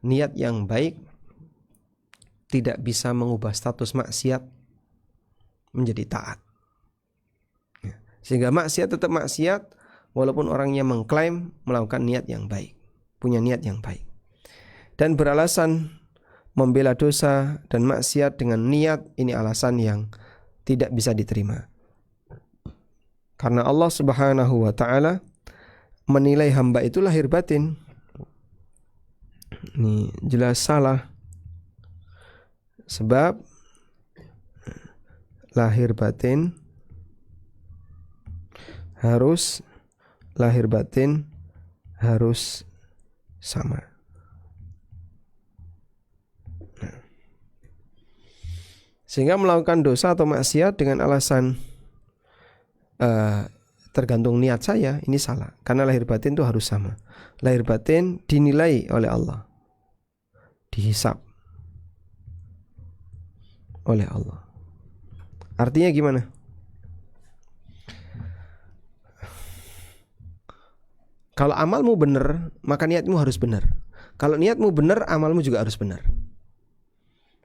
Niat yang baik tidak bisa mengubah status maksiat menjadi taat. Sehingga maksiat tetap maksiat walaupun orangnya mengklaim melakukan niat yang baik, punya niat yang baik. Dan beralasan membela dosa dan maksiat dengan niat, ini alasan yang tidak bisa diterima. Karena Allah Subhanahu wa taala menilai hamba itu lahir batin. Ini jelas salah. Sebab lahir batin harus sama. Sehingga melakukan dosa atau maksiat dengan alasan tergantung niat saya, ini salah. Karena lahir batin itu harus sama. Lahir batin dinilai oleh Allah, dihisab oleh Allah. Artinya gimana? Kalau amalmu benar, maka niatmu harus benar. Kalau niatmu benar, amalmu juga harus benar.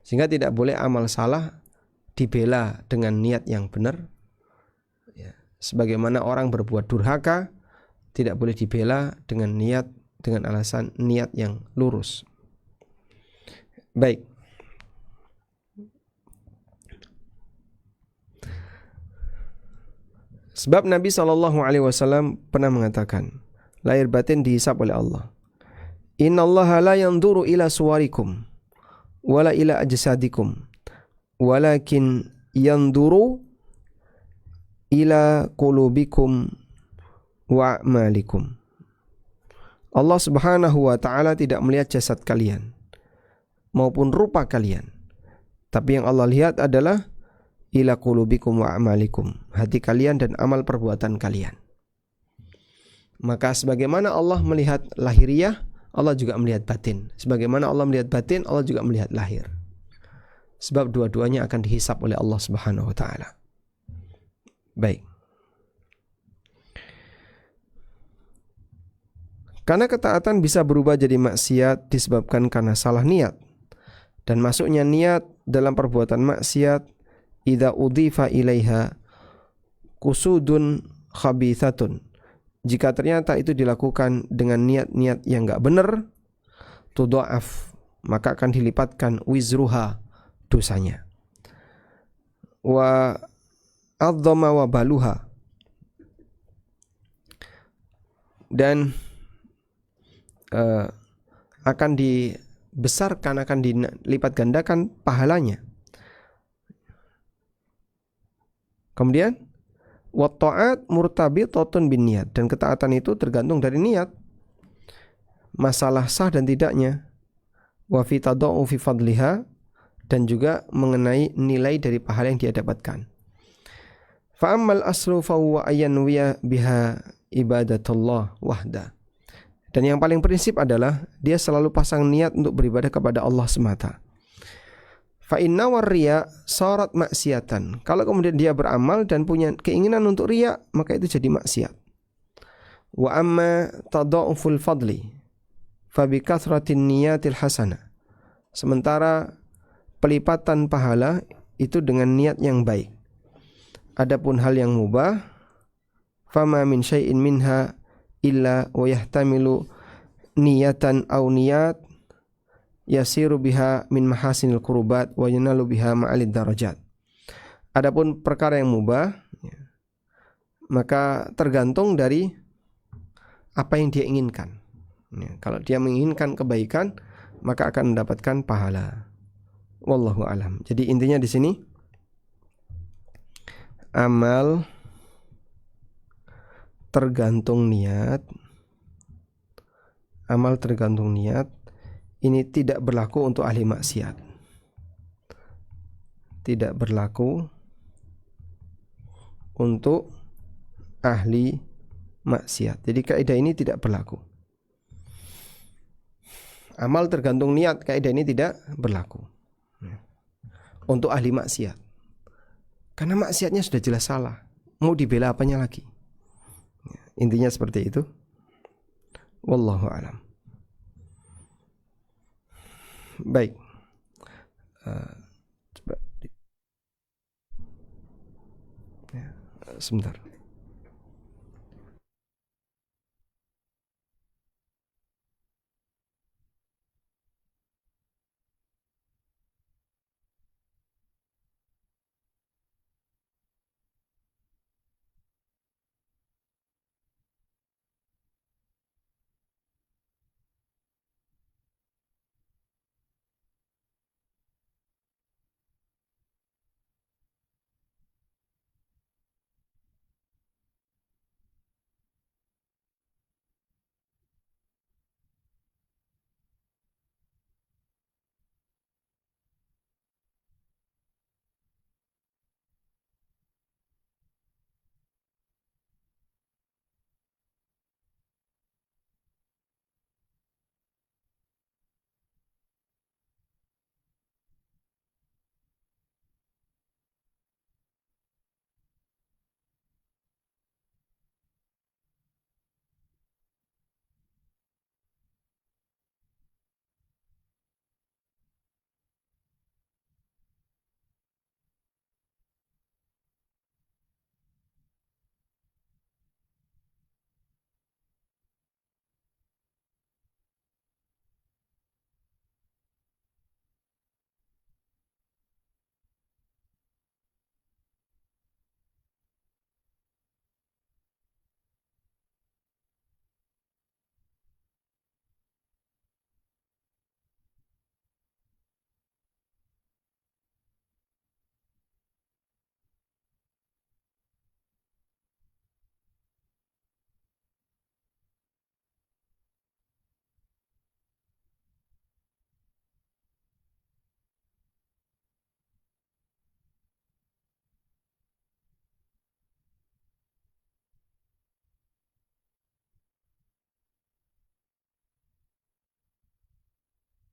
Sehingga tidak boleh amal salah dibela dengan niat yang benar. Ya. Sebagaimana orang berbuat durhaka tidak boleh dibela dengan alasan niat yang lurus. Baik. Sebab Nabi SAW pernah mengatakan, lahir batin dihisab oleh Allah. Innallaha la yanzuru ila suwarikum wala ila ajsadikum walakin yanzuru ila qulubikum wa a'malikum. Allah Subhanahu wa taala tidak melihat jasad kalian maupun rupa kalian, tapi yang Allah lihat adalah ila qulubikum wa a'malikum, hati kalian dan amal perbuatan kalian. Maka sebagaimana Allah melihat lahiriah, Allah juga melihat batin. Sebagaimana Allah melihat batin, Allah juga melihat lahir. Sebab dua-duanya akan dihisab oleh Allah Subhanahu wa taala. Baik. Karena ketaatan bisa berubah jadi maksiat disebabkan karena salah niat. Dan masuknya niat dalam perbuatan maksiat idza udhifa ilaiha kusudun khabithatun. Jika ternyata itu dilakukan dengan niat-niat yang enggak benar, tudha'af, maka akan dilipatkan wizruha, dosanya. Wa adzama wa baluha, dan akan dibesarkan, akan dilipat gandakan pahalanya. Kemudian wa ta'at murtabitatun bin niat, dan ketaatan itu tergantung dari niat, masalah sah dan tidaknya. Wa fi tadau fi fadliha, dan juga mengenai nilai dari pahala yang dia dapatkan. Fa ammal aslu fa huwa ayanwiya biha ibadatullah wahda. Dan yang paling prinsip adalah dia selalu pasang niat untuk beribadah kepada Allah semata. Fa inna warriya sarat maksiatan. Kalau kemudian dia beramal dan punya keinginan untuk riya, maka itu jadi maksiat. Wa amma tada'uful fadli fa bi kathratin niyatil hasanah. Sementara pelipatan pahala itu dengan niat yang baik. Adapun hal yang mubah, fama min syai'in minha illa wa yahtamilu niyatan aw niyat yasiru biha min mahasinil qurubat wa yanalu biha ma'alid darajat. Adapun perkara yang mubah, maka tergantung dari apa yang dia inginkan. Kalau dia menginginkan kebaikan, maka akan mendapatkan pahala. Wallahu alam. Jadi intinya di sini, amal tergantung niat. Amal tergantung niat. Ini tidak berlaku untuk ahli maksiat. Tidak berlaku untuk ahli maksiat. Jadi kaidah ini tidak berlaku. Amal tergantung niat, kaidah ini tidak berlaku untuk ahli maksiat. Karena maksiatnya sudah jelas salah. Mau dibela apanya lagi? Intinya seperti itu. Wallahu a'lam. Baik. Coba sebentar.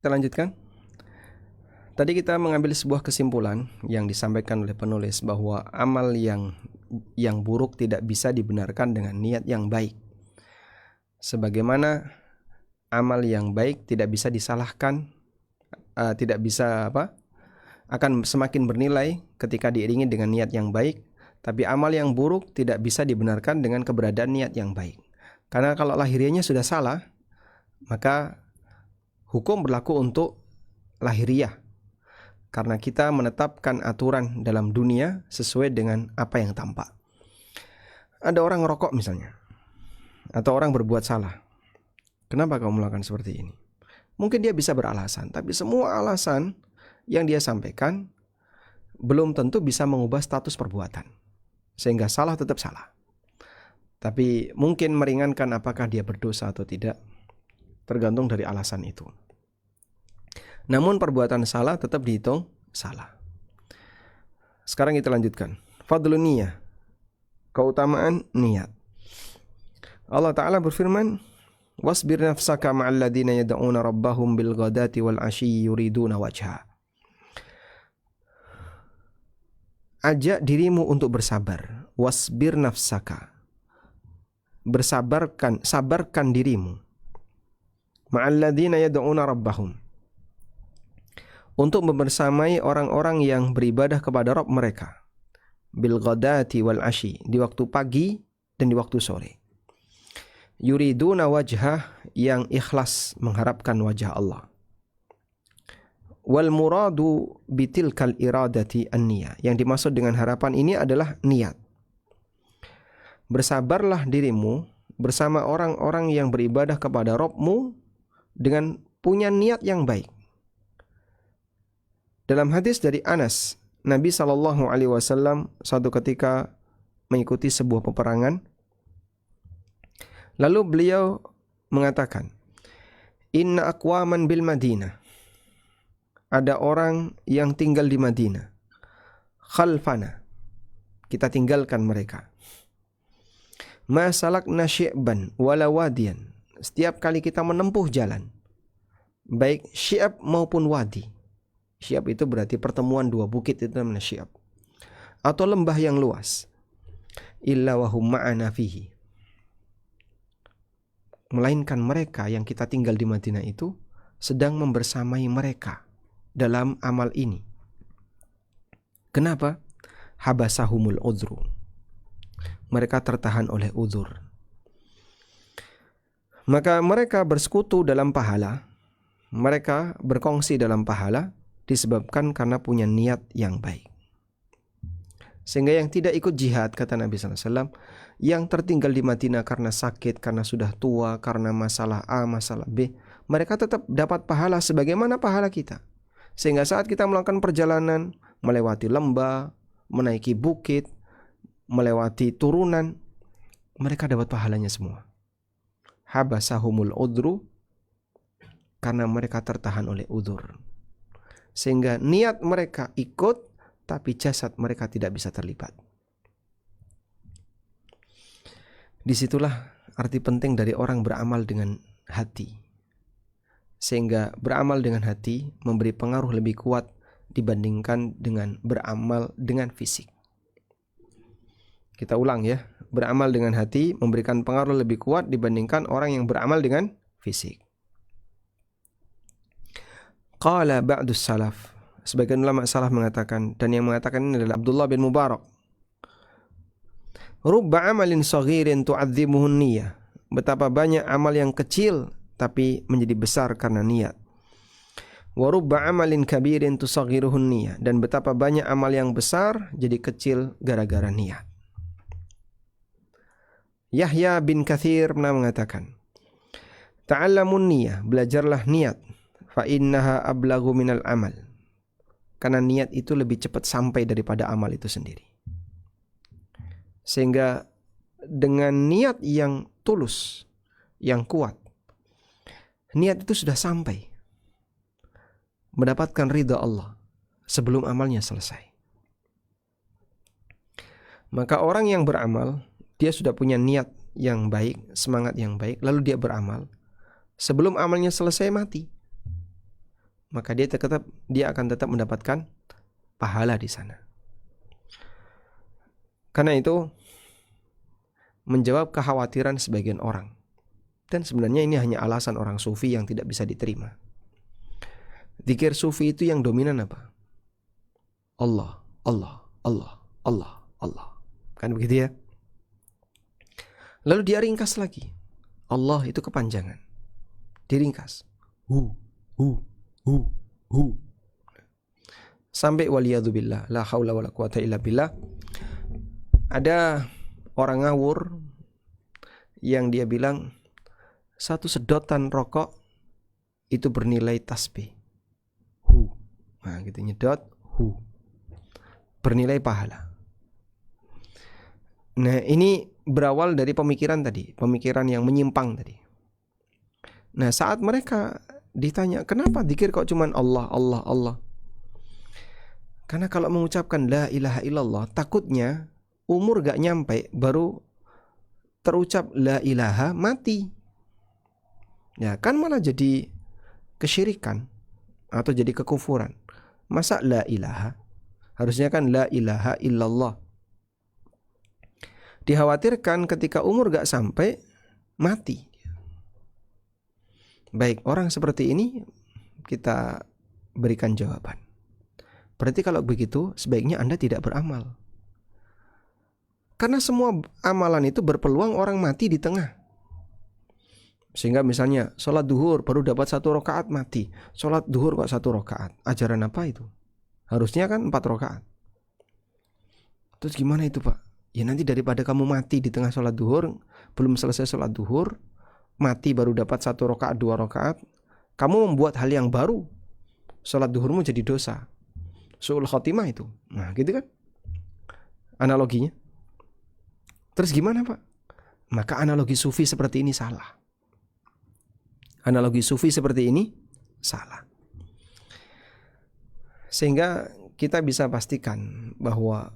Kita lanjutkan. Tadi kita mengambil sebuah kesimpulan yang disampaikan oleh penulis bahwa amal yang buruk tidak bisa dibenarkan dengan niat yang baik. Sebagaimana amal yang baik tidak bisa disalahkan, akan semakin bernilai ketika diiringi dengan niat yang baik. Tapi amal yang buruk tidak bisa dibenarkan dengan keberadaan niat yang baik. Karena kalau lahiriahnya sudah salah, maka hukum berlaku untuk lahiriah. Karena kita menetapkan aturan dalam dunia sesuai dengan apa yang tampak. Ada orang ngerokok misalnya, atau orang berbuat salah. Kenapa kamu melakukan seperti ini? Mungkin dia bisa beralasan, tapi semua alasan yang dia sampaikan belum tentu bisa mengubah status perbuatan. Sehingga salah tetap salah. Tapi mungkin meringankan apakah dia berdosa atau tidak, tergantung dari alasan itu. Namun perbuatan salah tetap dihitung salah. Sekarang kita lanjutkan. Fadlun niyah. Keutamaan niat. Allah Ta'ala berfirman, wasbir nafsaka ma'al ladina yad'una rabbahum bil ghadati wal ashyi yuriduna wajha. Ajak dirimu untuk bersabar. Wasbir nafsaka. Sabarkan dirimu. Ma'al ladina yad'una rabbahum. Untuk membersamai orang-orang yang beribadah kepada Rabb mereka. Bil ghadati wal ashyi. Di waktu pagi dan di waktu sore. Yuriduna wajhah, yang ikhlas mengharapkan wajah Allah. Wal muradu bitilkal iradati an-niyah. Yang dimaksud dengan harapan ini adalah niat. Bersabarlah dirimu bersama orang-orang yang beribadah kepada Rabbmu dengan punya niat yang baik. Dalam hadis dari Anas, Nabi SAW suatu ketika mengikuti sebuah peperangan. Lalu beliau mengatakan, Inna aqwaman bil Madinah. Ada orang yang tinggal di Madinah. Khalfana. Kita tinggalkan mereka. Ma salakna syi'ban wala wadiyan. Setiap kali kita menempuh jalan, baik syi'ab maupun wadi. Syi'ab itu berarti pertemuan dua bukit, itu namanya syi'ab. Atau lembah yang luas. Illa wahum ma'ana fihi. Melainkan mereka yang kita tinggal di Madinah itu sedang membersamai mereka dalam amal ini. Kenapa? Habasahumul udhru. Mereka tertahan oleh uzur. Maka mereka bersekutu dalam pahala. Mereka berkongsi dalam pahala disebabkan karena punya niat yang baik. Sehingga yang tidak ikut jihad, kata Nabi SAW, yang tertinggal di Madinah karena sakit, karena sudah tua, karena masalah A, masalah B, mereka tetap dapat pahala sebagaimana pahala kita. Sehingga saat kita melakukan perjalanan, melewati lembah, menaiki bukit, melewati turunan, mereka dapat pahalanya semua. Habasahumul udru, karena mereka tertahan oleh udzur. Sehingga niat mereka ikut, tapi jasad mereka tidak bisa terlibat. Disitulah arti penting dari orang beramal dengan hati. Sehingga beramal dengan hati memberi pengaruh lebih kuat dibandingkan dengan beramal dengan fisik. Kita ulang ya, beramal dengan hati memberikan pengaruh lebih kuat dibandingkan orang yang beramal dengan fisik. Qala ba'dus salaf. Sebagian ulama salaf mengatakan, dan yang mengatakan ini adalah Abdullah bin Mubarak. Rubba amalin saghirin tu'adzimuhun niyah. Betapa banyak amal yang kecil tapi menjadi besar karena niat. Wa rubba amalin kabirin tusaghiruhun niyah. Dan betapa banyak amal yang besar jadi kecil gara-gara niat. Yahya bin Katsir pernah mengatakan, ta'allamun niyah, belajarlah niat. Fa innaha ablaghu minal amal. Karena niat itu lebih cepat sampai daripada amal itu sendiri. Sehingga dengan niat yang tulus, yang kuat, niat itu sudah sampai mendapatkan ridha Allah sebelum amalnya selesai. Maka orang yang beramal, dia sudah punya niat yang baik, semangat yang baik, lalu dia beramal. Sebelum amalnya selesai mati, maka dia akan tetap mendapatkan pahala di sana. Karena itu menjawab kekhawatiran sebagian orang. Dan sebenarnya ini hanya alasan orang sufi yang tidak bisa diterima. Zikir sufi itu yang dominan apa? Allah, Allah, Allah, Allah, Allah. Kan begitu ya? Lalu dia ringkas lagi. Allah itu kepanjangan. Diringkas. Hu. Sampai waliyadzubillah, la haula wala quwata illa billah. Ada orang ngawur yang dia bilang satu sedotan rokok itu bernilai tasbih. Hu. Nah, gitu nyedot hu. Bernilai pahala. Nah, ini berawal dari pemikiran tadi, pemikiran yang menyimpang tadi. Nah, saat mereka ditanya, kenapa zikir kok cuman Allah, Allah, Allah? Karena kalau mengucapkan la ilaha illallah, takutnya umur gak nyampe baru terucap la ilaha mati. Ya kan malah jadi kesyirikan atau jadi kekufuran. Masa la ilaha? Harusnya kan la ilaha illallah. Dikhawatirkan ketika umur gak sampai mati. Baik, orang seperti ini kita berikan jawaban. Berarti kalau begitu sebaiknya Anda tidak beramal. Karena semua amalan itu berpeluang orang mati di tengah. Sehingga misalnya sholat duhur baru dapat 1 rakaat mati. Sholat duhur kok 1 rakaat? Ajaran apa itu? Harusnya kan 4 rakaat. Terus gimana itu Pak? Ya nanti daripada kamu mati di tengah sholat duhur, belum selesai sholat duhur, mati baru dapat 1 rakaat, 2 rakaat, kamu membuat hal yang baru. Sholat duhurmu jadi dosa. Su'ul khotimah itu. Nah gitu kan analoginya. Terus gimana Pak? Maka analogi sufi seperti ini salah. Analogi sufi seperti ini salah. Sehingga kita bisa pastikan bahwa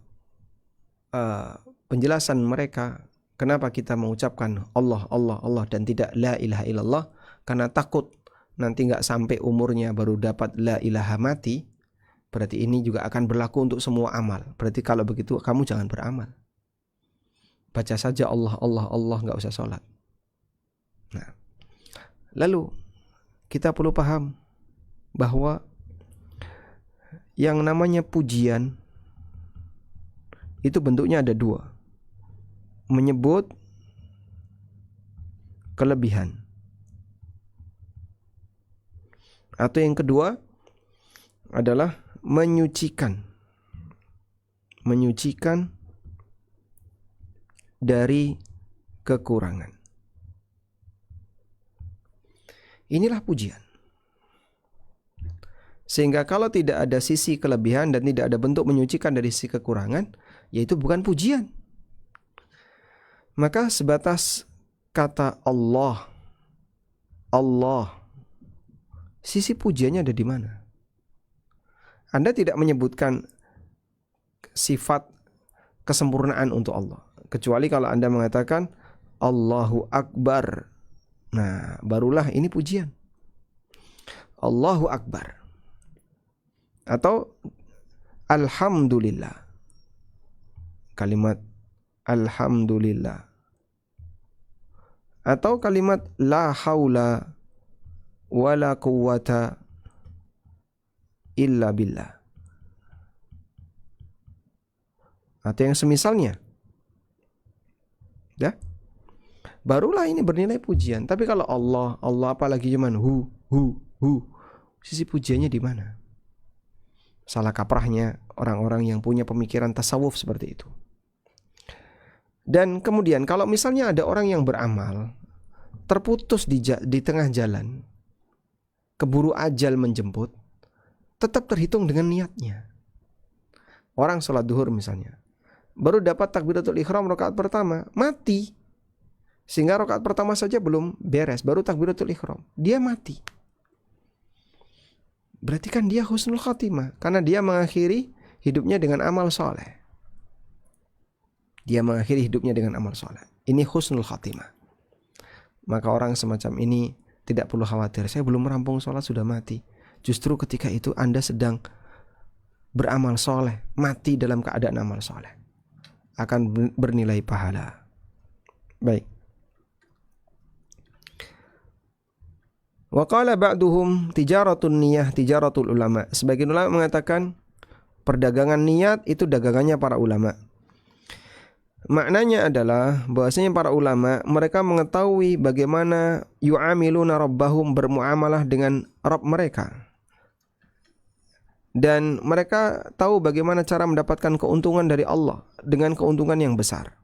penjelasan mereka kenapa kita mengucapkan Allah, Allah, Allah dan tidak la ilaha illallah, karena takut nanti gak sampai umurnya baru dapat la ilaha mati. Berarti ini juga akan berlaku untuk semua amal. Berarti kalau begitu kamu jangan beramal. Baca saja Allah, Allah, Allah, gak usah sholat. Nah, lalu kita perlu paham bahwa yang namanya pujian itu bentuknya ada 2. Menyebut kelebihan. Atau yang kedua adalah menyucikan. Menyucikan dari kekurangan. Inilah pujian. Sehingga kalau tidak ada sisi kelebihan dan tidak ada bentuk menyucikan dari sisi kekurangan, yaitu bukan pujian. Maka sebatas kata Allah, Allah, sisi pujiannya ada di mana? Anda tidak menyebutkan sifat kesempurnaan untuk Allah, kecuali kalau Anda mengatakan Allahu Akbar. Nah, barulah ini pujian. Allahu Akbar. Atau Alhamdulillah. Kalimat Alhamdulillah. Atau kalimat La haula wala quwwata illa billah. Atau yang semisalnya. Ya. Barulah ini bernilai pujian. Tapi kalau Allah, Allah apalagi cuman hu. Sisi pujiannya di mana? Salah kaprahnya orang-orang yang punya pemikiran tasawuf seperti itu. Dan kemudian kalau misalnya ada orang yang beramal terputus di tengah jalan, keburu ajal menjemput, tetap terhitung dengan niatnya. Orang sholat duhur misalnya, baru dapat takbiratul ihram rakaat pertama, mati. Sehingga rakaat pertama saja belum beres, baru takbiratul ihram, dia mati. Berarti kan dia husnul khatimah, karena dia mengakhiri hidupnya dengan amal soleh. Dia mengakhiri hidupnya dengan amal soleh. Ini husnul khatimah. Maka orang semacam ini tidak perlu khawatir, saya belum merampung sholat sudah mati. Justru ketika itu Anda sedang beramal soleh, mati dalam keadaan amal soleh, akan bernilai pahala. Baik. Wa qala ba'duhum tijaratun niyah tijaratul ulama. Sebagian ulama mengatakan perdagangan niat itu dagangannya para ulama. Maknanya adalah bahwasanya para ulama mereka mengetahui bagaimana yu'amiluna rabbahum, bermuamalah dengan Rabb mereka. Dan mereka tahu bagaimana cara mendapatkan keuntungan dari Allah dengan keuntungan yang besar.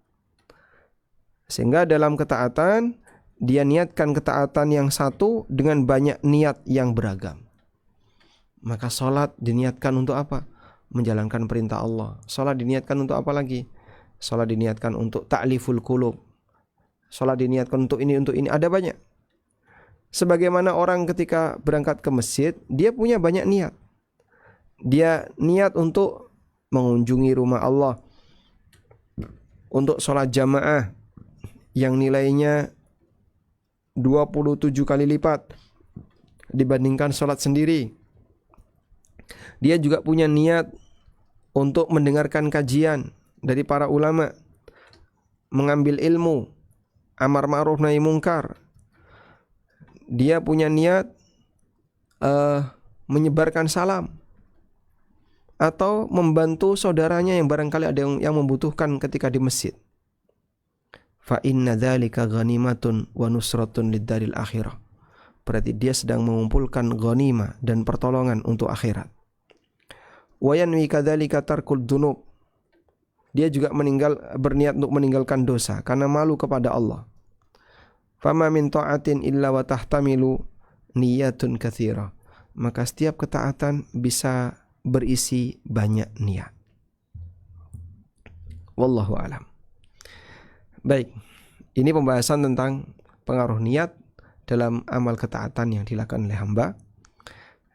Sehingga dalam ketaatan dia niatkan ketaatan yang satu dengan banyak niat yang beragam. Maka sholat diniatkan untuk apa? Menjalankan perintah Allah. Sholat diniatkan untuk apa lagi? Sholat diniatkan untuk ta'liful qulub. Sholat diniatkan untuk ini, ada banyak. Sebagaimana orang ketika berangkat ke masjid, dia punya banyak niat. Dia niat untuk mengunjungi rumah Allah, untuk sholat jamaah yang nilainya 27 kali lipat dibandingkan sholat sendiri. Dia juga punya niat untuk mendengarkan kajian dari para ulama, mengambil ilmu, amar ma'ruf nahi mungkar. Dia punya niat menyebarkan salam atau membantu saudaranya yang barangkali ada yang membutuhkan ketika di masjid. fa inna dzalika ghanimatun wa nusratun lid-daril akhirah. Berarti dia sedang mengumpulkan ghanimah dan pertolongan untuk akhirat. Wa yanwi kadzalika tarkul dzunub. Dia juga berniat untuk meninggalkan dosa karena malu kepada Allah. Fama min ta'atin illa wa tahtamilu niyatun katsira. Maka setiap ketaatan bisa berisi banyak niat. Wallahu alam. Baik, ini pembahasan tentang pengaruh niat dalam amal ketaatan yang dilakukan oleh hamba.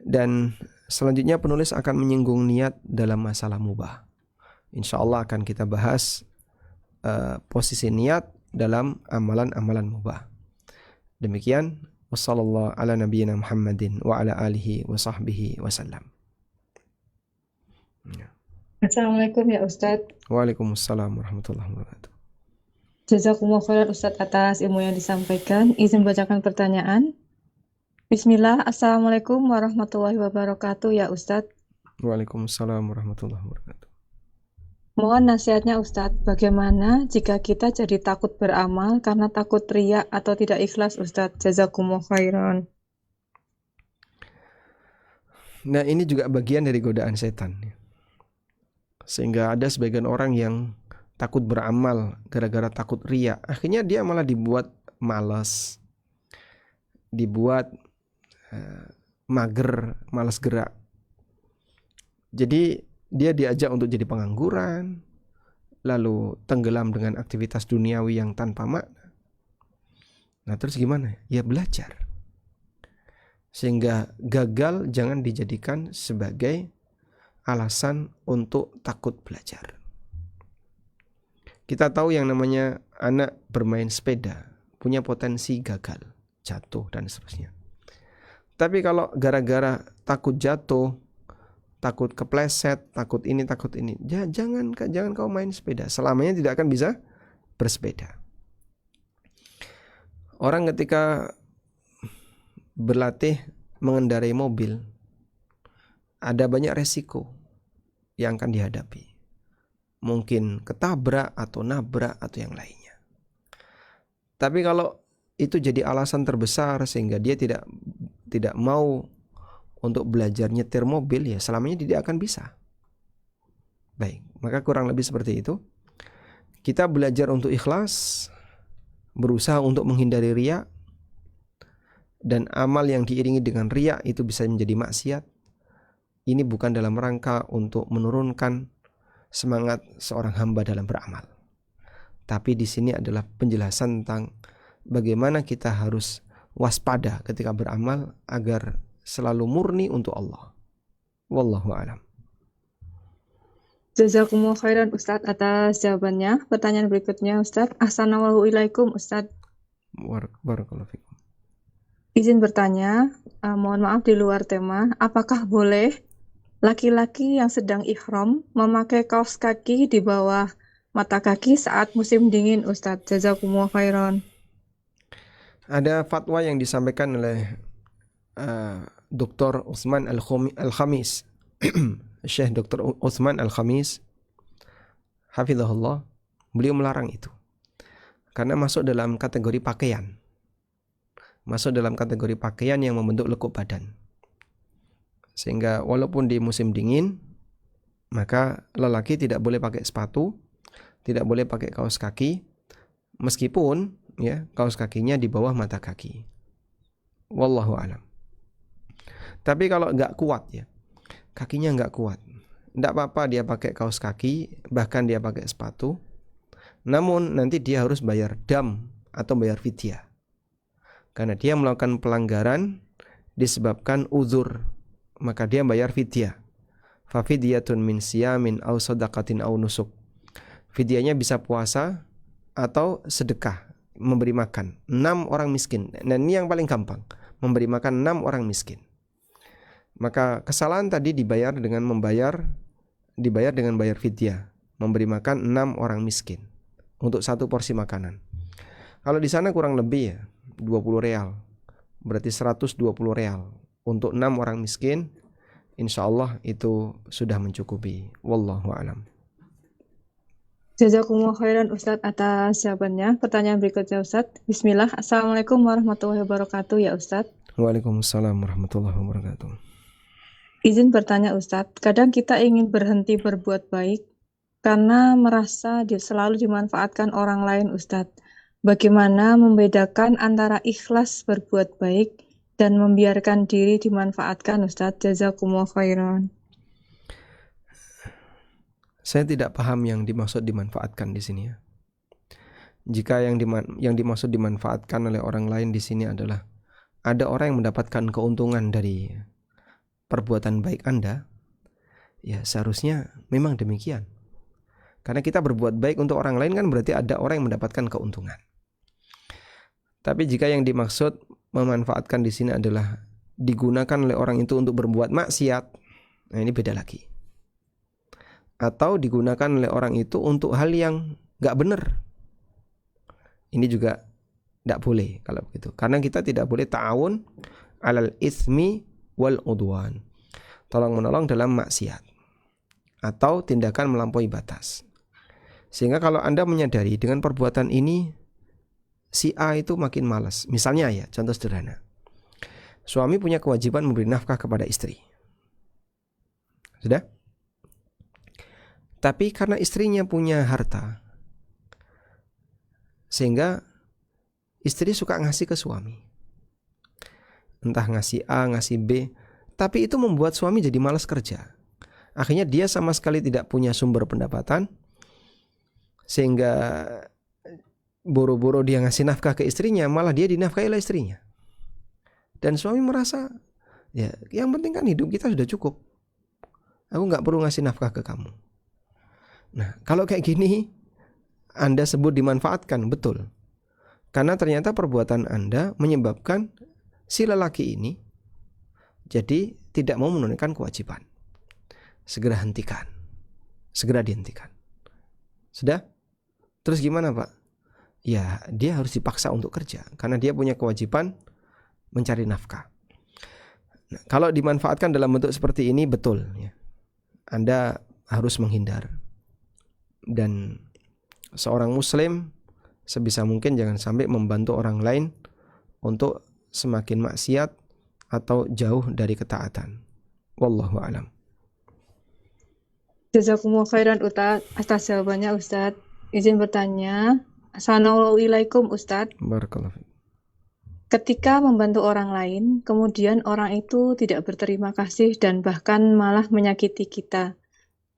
Dan selanjutnya penulis akan menyinggung niat dalam masalah mubah. Insya Allah akan kita bahas posisi niat dalam amalan-amalan mubah. Demikian, wassallallahu ala nabiyyina Muhammadin wa ala alihi wa sahbihi wasallam. Assalamualaikum ya Ustadz. Waalaikumsalam warahmatullahi wabarakatuh. Jazakumullah khairan Ustadz atas ilmu yang disampaikan. Izin bacakan pertanyaan. Bismillah, Assalamualaikum warahmatullahi wabarakatuh ya Ustadz. Waalaikumsalam warahmatullahi wabarakatuh. Mohon nasihatnya Ustadz, bagaimana jika kita jadi takut beramal karena takut riya atau tidak ikhlas Ustadz? Jazakumullah khairan. Nah, ini juga bagian dari godaan setan. Sehingga ada sebagian orang yang takut beramal gara-gara takut riya. Akhirnya dia malah dibuat malas, dibuat mager, malas gerak. Jadi dia diajak untuk jadi pengangguran, lalu tenggelam dengan aktivitas duniawi yang tanpa makna. Nah, terus gimana? Ya belajar. Sehingga gagal jangan dijadikan sebagai alasan untuk takut belajar. Kita tahu yang namanya anak bermain sepeda punya potensi gagal, jatuh dan seterusnya. Tapi kalau gara-gara takut jatuh, takut kepleset, takut ini, jangan kau main sepeda. Selamanya tidak akan bisa bersepeda. Orang ketika berlatih mengendarai mobil, ada banyak resiko yang akan dihadapi. Mungkin ketabrak atau nabrak atau yang lainnya. Tapi kalau itu jadi alasan terbesar sehingga dia tidak mau untuk belajar nyetir mobil, ya selamanya tidak akan bisa. Baik, maka kurang lebih seperti itu. Kita belajar untuk ikhlas, berusaha untuk menghindari riya, dan amal yang diiringi dengan riya itu bisa menjadi maksiat. Ini bukan dalam rangka untuk menurunkan semangat seorang hamba dalam beramal. Tapi di sini adalah penjelasan tentang bagaimana kita harus waspada ketika beramal agar selalu murni untuk Allah. Wallahu a'lam. Jazakumullah khairan Ustadz atas jawabannya. Pertanyaan berikutnya Ustadz. Assalamualaikum Ustadz. Barakallahu fikum. Izin bertanya, mohon maaf di luar tema. Apakah boleh laki-laki yang sedang ihram memakai kaos kaki di bawah mata kaki saat musim dingin Ustadz? Jazakumullah khairan. Ada fatwa yang disampaikan oleh Dr. Utsman Al-Khamis, Syekh Dr. Utsman Al-Khamis, hafizahullah, beliau melarang itu. Karena masuk dalam kategori pakaian. Masuk dalam kategori pakaian yang membentuk lekuk badan. Sehingga walaupun di musim dingin, maka lelaki tidak boleh pakai sepatu, tidak boleh pakai kaos kaki, meskipun ya kaos kakinya di bawah mata kaki. Wallahu a'lam. Tapi kalau nggak kuat ya, kakinya nggak kuat, nggak apa-apa dia pakai kaos kaki, bahkan dia pakai sepatu. Namun nanti dia harus bayar dam atau bayar fidyah, karena dia melakukan pelanggaran disebabkan uzur, maka dia bayar fidyah. Fa fidyatun min siyamin aw shadaqatin aw nusuk. Fidyahnya bisa puasa atau sedekah, memberi makan 6 orang miskin. Dan ini yang paling gampang, memberi makan 6 orang miskin. Maka kesalahan tadi dibayar dengan bayar fidyah, memberi makan 6 orang miskin untuk 1 porsi makanan. Kalau di sana kurang lebih ya 20 real, berarti 120 real untuk 6 orang miskin. Insya Allah itu sudah mencukupi. Wallahu a'lam. Jazakumullah khairan Ustadz atas jawabannya. Pertanyaan berikutnya Ustadz. Bismillah. Assalamualaikum warahmatullahi wabarakatuh ya Ustadz. Waalaikumsalam warahmatullahi wabarakatuh. Izin bertanya Ustadz. Kadang kita ingin berhenti berbuat baik karena merasa selalu dimanfaatkan orang lain Ustadz. Bagaimana membedakan antara ikhlas berbuat baik dan membiarkan diri dimanfaatkan Ustadz? Jazakumullah khairan. Saya tidak paham yang dimaksud dimanfaatkan di sini ya. Jika yang dimaksud dimanfaatkan oleh orang lain di sini adalah ada orang yang mendapatkan keuntungan dari perbuatan baik Anda, ya seharusnya memang demikian. Karena kita berbuat baik untuk orang lain kan berarti ada orang yang mendapatkan keuntungan. Tapi jika yang dimaksud memanfaatkan di sini adalah digunakan oleh orang itu untuk berbuat maksiat, nah ini beda lagi. Atau digunakan oleh orang itu untuk hal yang gak benar, ini juga tidak boleh kalau begitu. Karena kita tidak boleh ta'awun alal ismi wal udwan, tolong menolong dalam maksiat atau tindakan melampaui batas. Sehingga kalau Anda menyadari dengan perbuatan ini si A itu makin malas. Misalnya ya, contoh sederhana. Suami punya kewajiban memberi nafkah kepada istri. Sudah? Tapi karena istrinya punya harta, sehingga istri suka ngasih ke suami. Entah ngasih A, ngasih B, tapi itu membuat suami jadi malas kerja. Akhirnya dia sama sekali tidak punya sumber pendapatan, sehingga boro-boro dia ngasih nafkah ke istrinya, malah dia dinafkahi oleh istrinya. Dan suami merasa, ya yang penting kan hidup kita sudah cukup, aku gak perlu ngasih nafkah ke kamu. Nah kalau kayak gini Anda sebut dimanfaatkan, betul. Karena ternyata perbuatan Anda menyebabkan si lelaki ini jadi tidak mau menunaikan kewajiban. Segera hentikan, segera dihentikan. Sudah? Terus gimana Pak? Ya dia harus dipaksa untuk kerja karena dia punya kewajiban mencari nafkah. Nah, kalau dimanfaatkan dalam bentuk seperti ini, betul ya. Anda harus menghindar. Dan seorang muslim sebisa mungkin jangan sampai membantu orang lain untuk semakin maksiat atau jauh dari ketaatan. Wallahu a'lam. Jazakumullah khairan atas jawabannya Ustadz. Izin bertanya. Assalamualaikum Ustadz. Barakallahu fiik. Ketika membantu orang lain, kemudian orang itu tidak berterima kasih dan bahkan malah menyakiti kita,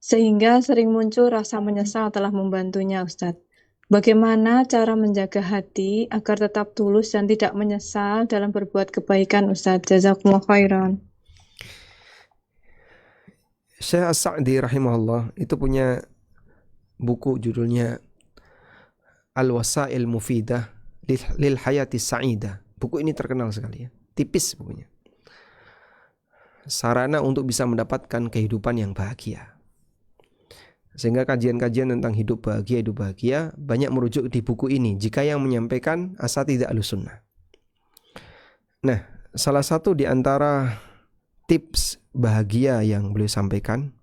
sehingga sering muncul rasa menyesal telah membantunya Ustadz. Bagaimana cara menjaga hati agar tetap tulus dan tidak menyesal dalam berbuat kebaikan Ustadz? Jazakumullah khairan. Syekh As-Sa'di rahimahullah itu punya buku judulnya Al-Wasail Mufidah lil Hayati Sa'idah. Buku ini terkenal sekali ya, tipis bukunya. Sarana untuk bisa mendapatkan kehidupan yang bahagia. Sehingga kajian-kajian tentang hidup bahagia banyak merujuk di buku ini jika yang menyampaikan asatidzah Ahlussunnah. Nah, salah satu di antara tips bahagia yang beliau sampaikan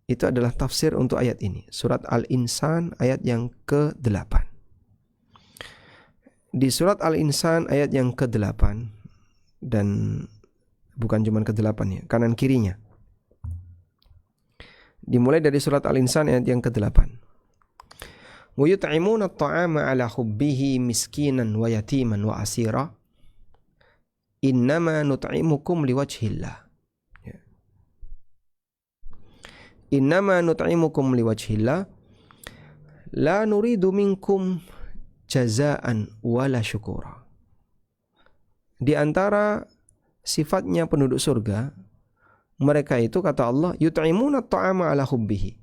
itu adalah tafsir untuk ayat ini, surat Al-Insan ayat yang ke-8. Di surat Al-Insan ayat yang ke-8, dan bukan cuma ke-8 ya, kanan kirinya. Dimulai dari surat Al-Insan ayat yang ke-8. Wa yut'imuna at-ta'ama 'ala hubbihi miskinan wa yatiman wa asira. Innama nut'imukum liwajhillah. Innama nut'imukum liwajhillah la nuridu minkum jazaan wala syukura. Di antara sifatnya penduduk surga, mereka itu kata Allah, yut'imuna at-ta'ama 'ala hubbihi,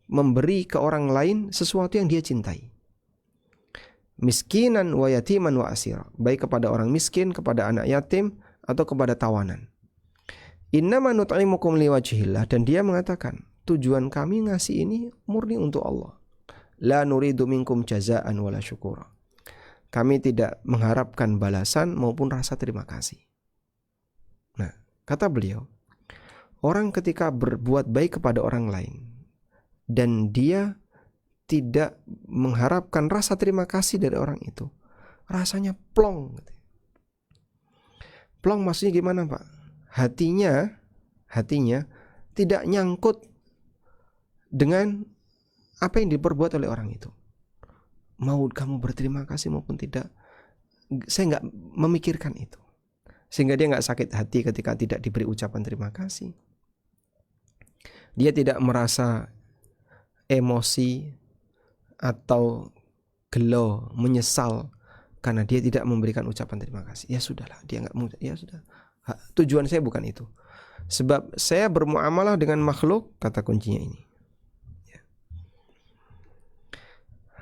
memberi ke orang lain sesuatu yang dia cintai. Miskinan wa yatiman wa asira, baik kepada orang miskin, kepada anak yatim, atau kepada tawanan. Innama nut'imukum liwajhillah, dan dia mengatakan, tujuan kami ngasih ini murni untuk Allah. La nuridu minkum jazaan wala syukura. Kami tidak mengharapkan balasan maupun rasa terima kasih. Nah, kata beliau, Orang ketika berbuat baik kepada orang lain dan dia tidak mengharapkan rasa terima kasih dari orang itu, rasanya plong. Plong maksudnya gimana, Pak? Hatinya tidak nyangkut dengan apa yang diperbuat oleh orang itu. Mau kamu berterima kasih maupun tidak, saya nggak memikirkan itu. Sehingga dia nggak sakit hati ketika tidak diberi ucapan terima kasih. Dia tidak merasa emosi atau gelo, menyesal karena dia tidak memberikan ucapan terima kasih. Ya sudahlah, dia nggak, ya sudah. Tujuan saya bukan itu. Sebab saya bermuamalah dengan makhluk, kata kuncinya ini.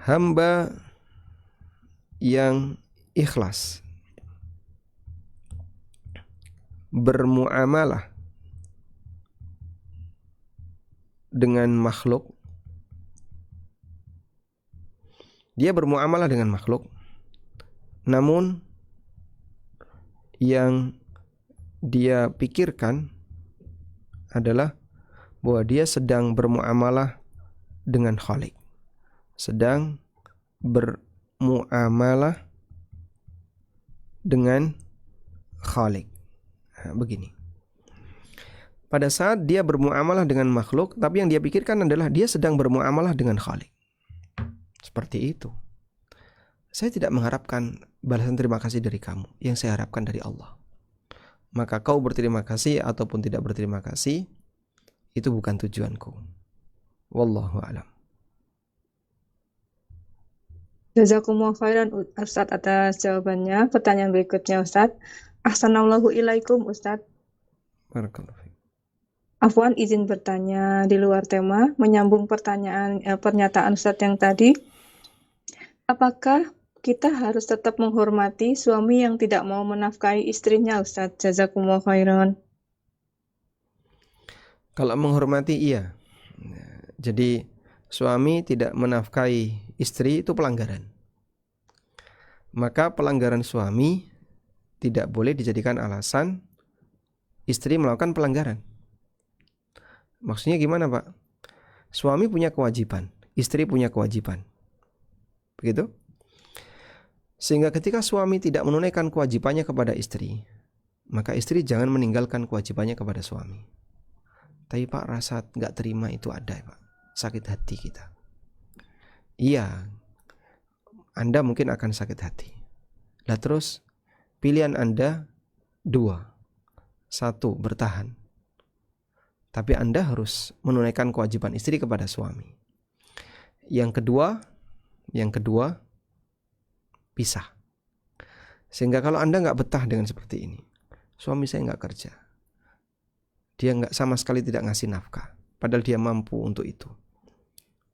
Hamba yang ikhlas bermuamalah dengan makhluk. Dia bermuamalah dengan makhluk, namun yang dia pikirkan adalah bahwa dia sedang bermuamalah dengan Khalik, sedang bermuamalah dengan Khalik. Begini, pada saat dia bermuamalah dengan makhluk, tapi yang dia pikirkan adalah dia sedang bermuamalah dengan Khalik. Seperti itu. Saya tidak mengharapkan balasan terima kasih dari kamu. Yang saya harapkan dari Allah. Maka kau berterima kasih ataupun tidak berterima kasih, itu bukan tujuanku. Wallahu a'lam. Jazakumullah khairan Ustadz atas jawabannya. Pertanyaan berikutnya Ustadz. Ahsanallahu ilaikum Ustadz. Barakallahu fiik. Afwan, izin bertanya di luar tema, menyambung pernyataan Ustadz yang tadi. Apakah kita harus tetap menghormati suami yang tidak mau menafkahi istrinya, Ustadz? Jazakumullah khairan. Kalau menghormati, iya. Jadi suami tidak menafkahi istri itu pelanggaran. Maka pelanggaran suami tidak boleh dijadikan alasan istri melakukan pelanggaran. Maksudnya gimana, Pak? Suami punya kewajiban, istri punya kewajiban. Begitu? Sehingga ketika suami tidak menunaikan kewajibannya kepada istri, maka istri jangan meninggalkan kewajibannya kepada suami. Tapi Pak, rasa gak terima itu ada, Pak. Sakit hati kita. Iya, Anda mungkin akan sakit hati. Lah terus, pilihan Anda dua. Satu, bertahan. Tapi Anda harus menunaikan kewajiban istri kepada suami. Yang kedua, pisah. Sehingga kalau Anda nggak betah dengan seperti ini, suami saya nggak kerja, dia nggak sama sekali tidak ngasih nafkah, padahal dia mampu untuk itu,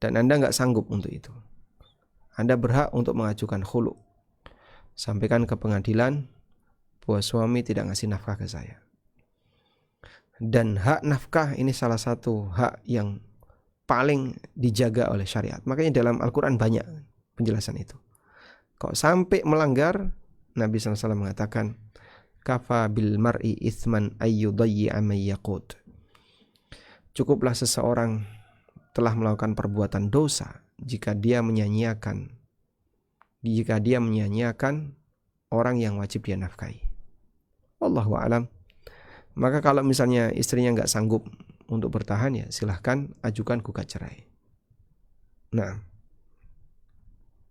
dan Anda nggak sanggup untuk itu, Anda berhak untuk mengajukan khulu. Sampaikan ke pengadilan bahwa suami tidak ngasih nafkah ke saya. Dan hak nafkah ini salah satu hak yang paling dijaga oleh syariat. Makanya dalam Al-Quran banyak penjelasan itu. Kalau sampai melanggar, Nabi SAW mengatakan, kafa bil mar'i ithman ayyudayyi'a may yaqut. Cukuplah seseorang telah melakukan perbuatan dosa jika dia menyanyiakan orang yang wajib dia nafkahi. Wallahu a'lam. Maka kalau misalnya istrinya nggak sanggup untuk bertahan, ya silahkan ajukan gugat cerai. Nah,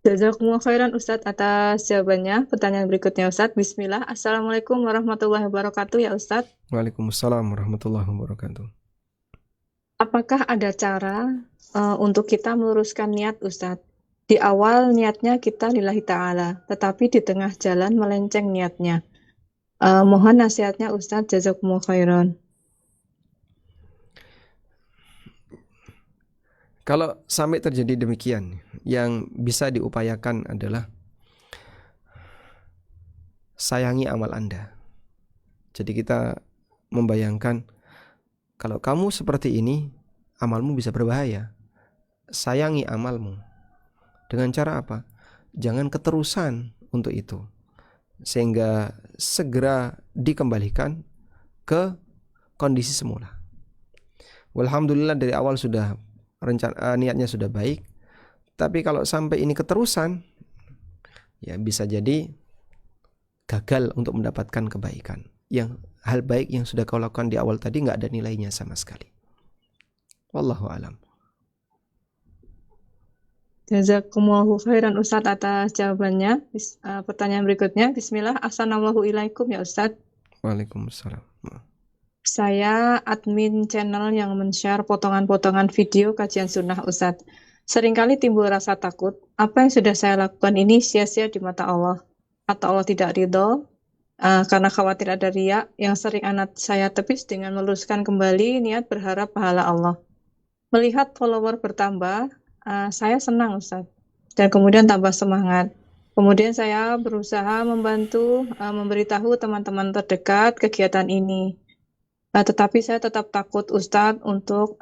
Jazakumullah khairan Ustadz atas jawabannya. Pertanyaan berikutnya Ustadz. Bismillah. Assalamualaikum warahmatullahi wabarakatuh ya Ustadz. Waalaikumsalam warahmatullahi wabarakatuh. Apakah ada cara untuk kita meluruskan niat Ustadz? Di awal niatnya kita lillahi ta'ala, tetapi di tengah jalan melenceng niatnya. Mohon nasihatnya Ustadz. Jazakumullah khairan. Kalau sampai terjadi demikian, yang bisa diupayakan adalah sayangi amal Anda. Jadi kita membayangkan, kalau kamu seperti ini, amalmu bisa berbahaya. Sayangi amalmu. Dengan cara apa? Jangan keterusan untuk itu, sehingga segera dikembalikan ke kondisi semula. Walhamdulillah dari awal sudah niatnya sudah baik. Tapi kalau sampai ini keterusan, ya bisa jadi gagal untuk mendapatkan kebaikan. Yang hal baik yang sudah kau lakukan di awal tadi nggak ada nilainya sama sekali. Wallahu alam. Jazakumullahu khairan Ustadz atas jawabannya. Pertanyaan berikutnya, Bismillah, Assalamualaikum ya Ustadz. Waalaikumsalam. Saya admin channel yang men-share potongan-potongan video kajian sunnah Ustadz. Seringkali timbul rasa takut, apa yang sudah saya lakukan ini sia-sia di mata Allah, atau Allah tidak ridho, karena khawatir ada riya, yang sering anak saya tepis dengan meluruskan kembali niat berharap pahala Allah. Melihat follower bertambah, saya senang Ustadz, dan kemudian tambah semangat. Kemudian saya berusaha membantu memberitahu teman-teman terdekat kegiatan ini. Tetapi saya tetap takut Ustadz untuk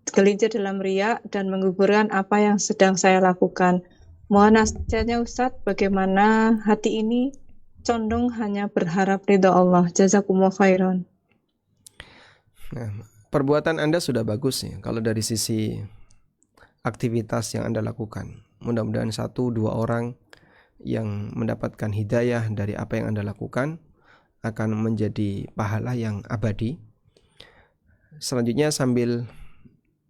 tergelincir dalam riya dan menggugurkan apa yang sedang saya lakukan. Mohon nasihatnya Ustadz, bagaimana hati ini condong hanya berharap ridha Allah. Jazakumullah khairan. Nah, perbuatan Anda sudah bagus ya kalau dari sisi aktivitas yang Anda lakukan. Mudah-mudahan 1-2 orang yang mendapatkan hidayah dari apa yang Anda lakukan akan menjadi pahala yang abadi. Selanjutnya sambil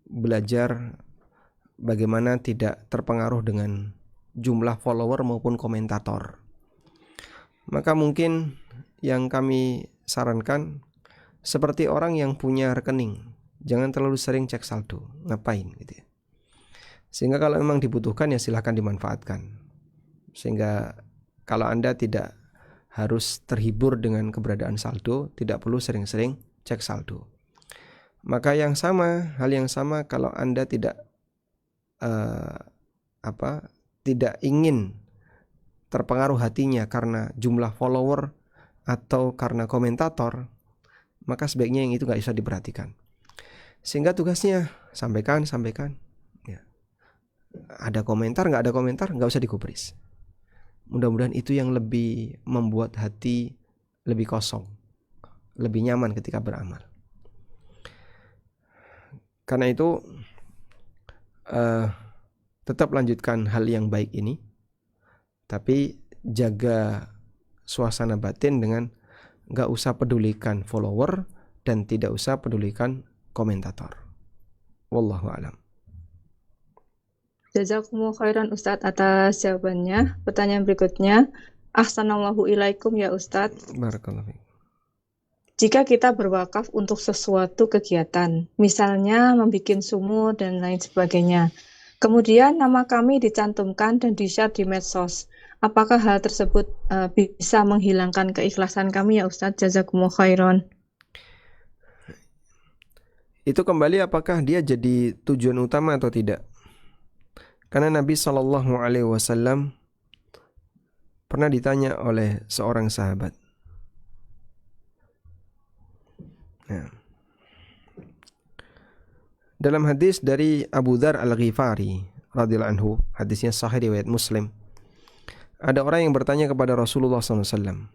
belajar bagaimana tidak terpengaruh dengan jumlah follower maupun komentator. Maka mungkin yang kami sarankan seperti orang yang punya rekening, jangan terlalu sering cek saldo. Ngapain gitu ya. Sehingga kalau memang dibutuhkan ya silahkan dimanfaatkan. Sehingga kalau Anda tidak harus terhibur dengan keberadaan saldo, tidak perlu sering-sering cek saldo. Maka hal yang sama kalau Anda tidak tidak ingin terpengaruh hatinya karena jumlah follower atau karena komentator, maka sebaiknya yang itu nggak usah diperhatikan. Sehingga tugasnya sampaikan. Ya. Ada komentar, nggak ada komentar, nggak usah digubris. Mudah-mudahan itu yang lebih membuat hati lebih kosong, lebih nyaman ketika beramal. Karena itu tetap lanjutkan hal yang baik ini, tapi jaga suasana batin dengan nggak usah pedulikan follower dan tidak usah pedulikan komentator. Wallahu a'lam. Jazakumullah khairan Ustadz atas jawabannya. Pertanyaan berikutnya, Assalamualaikum ya Ustadz. Barakallahu fiik. Jika kita berwakaf untuk sesuatu kegiatan, misalnya membuat sumur dan lain sebagainya, kemudian nama kami dicantumkan dan di-share di medsos, apakah hal tersebut bisa menghilangkan keikhlasan kami ya Ustadz? Jazakumullah khairan. Itu kembali apakah dia jadi tujuan utama atau tidak. Karena Nabi SAW pernah ditanya oleh seorang sahabat. Nah, dalam hadis dari Abu Dzar Al-Ghifari radhiyallahu anhu, hadisnya sahih riwayat Muslim, ada orang yang bertanya kepada Rasulullah SAW,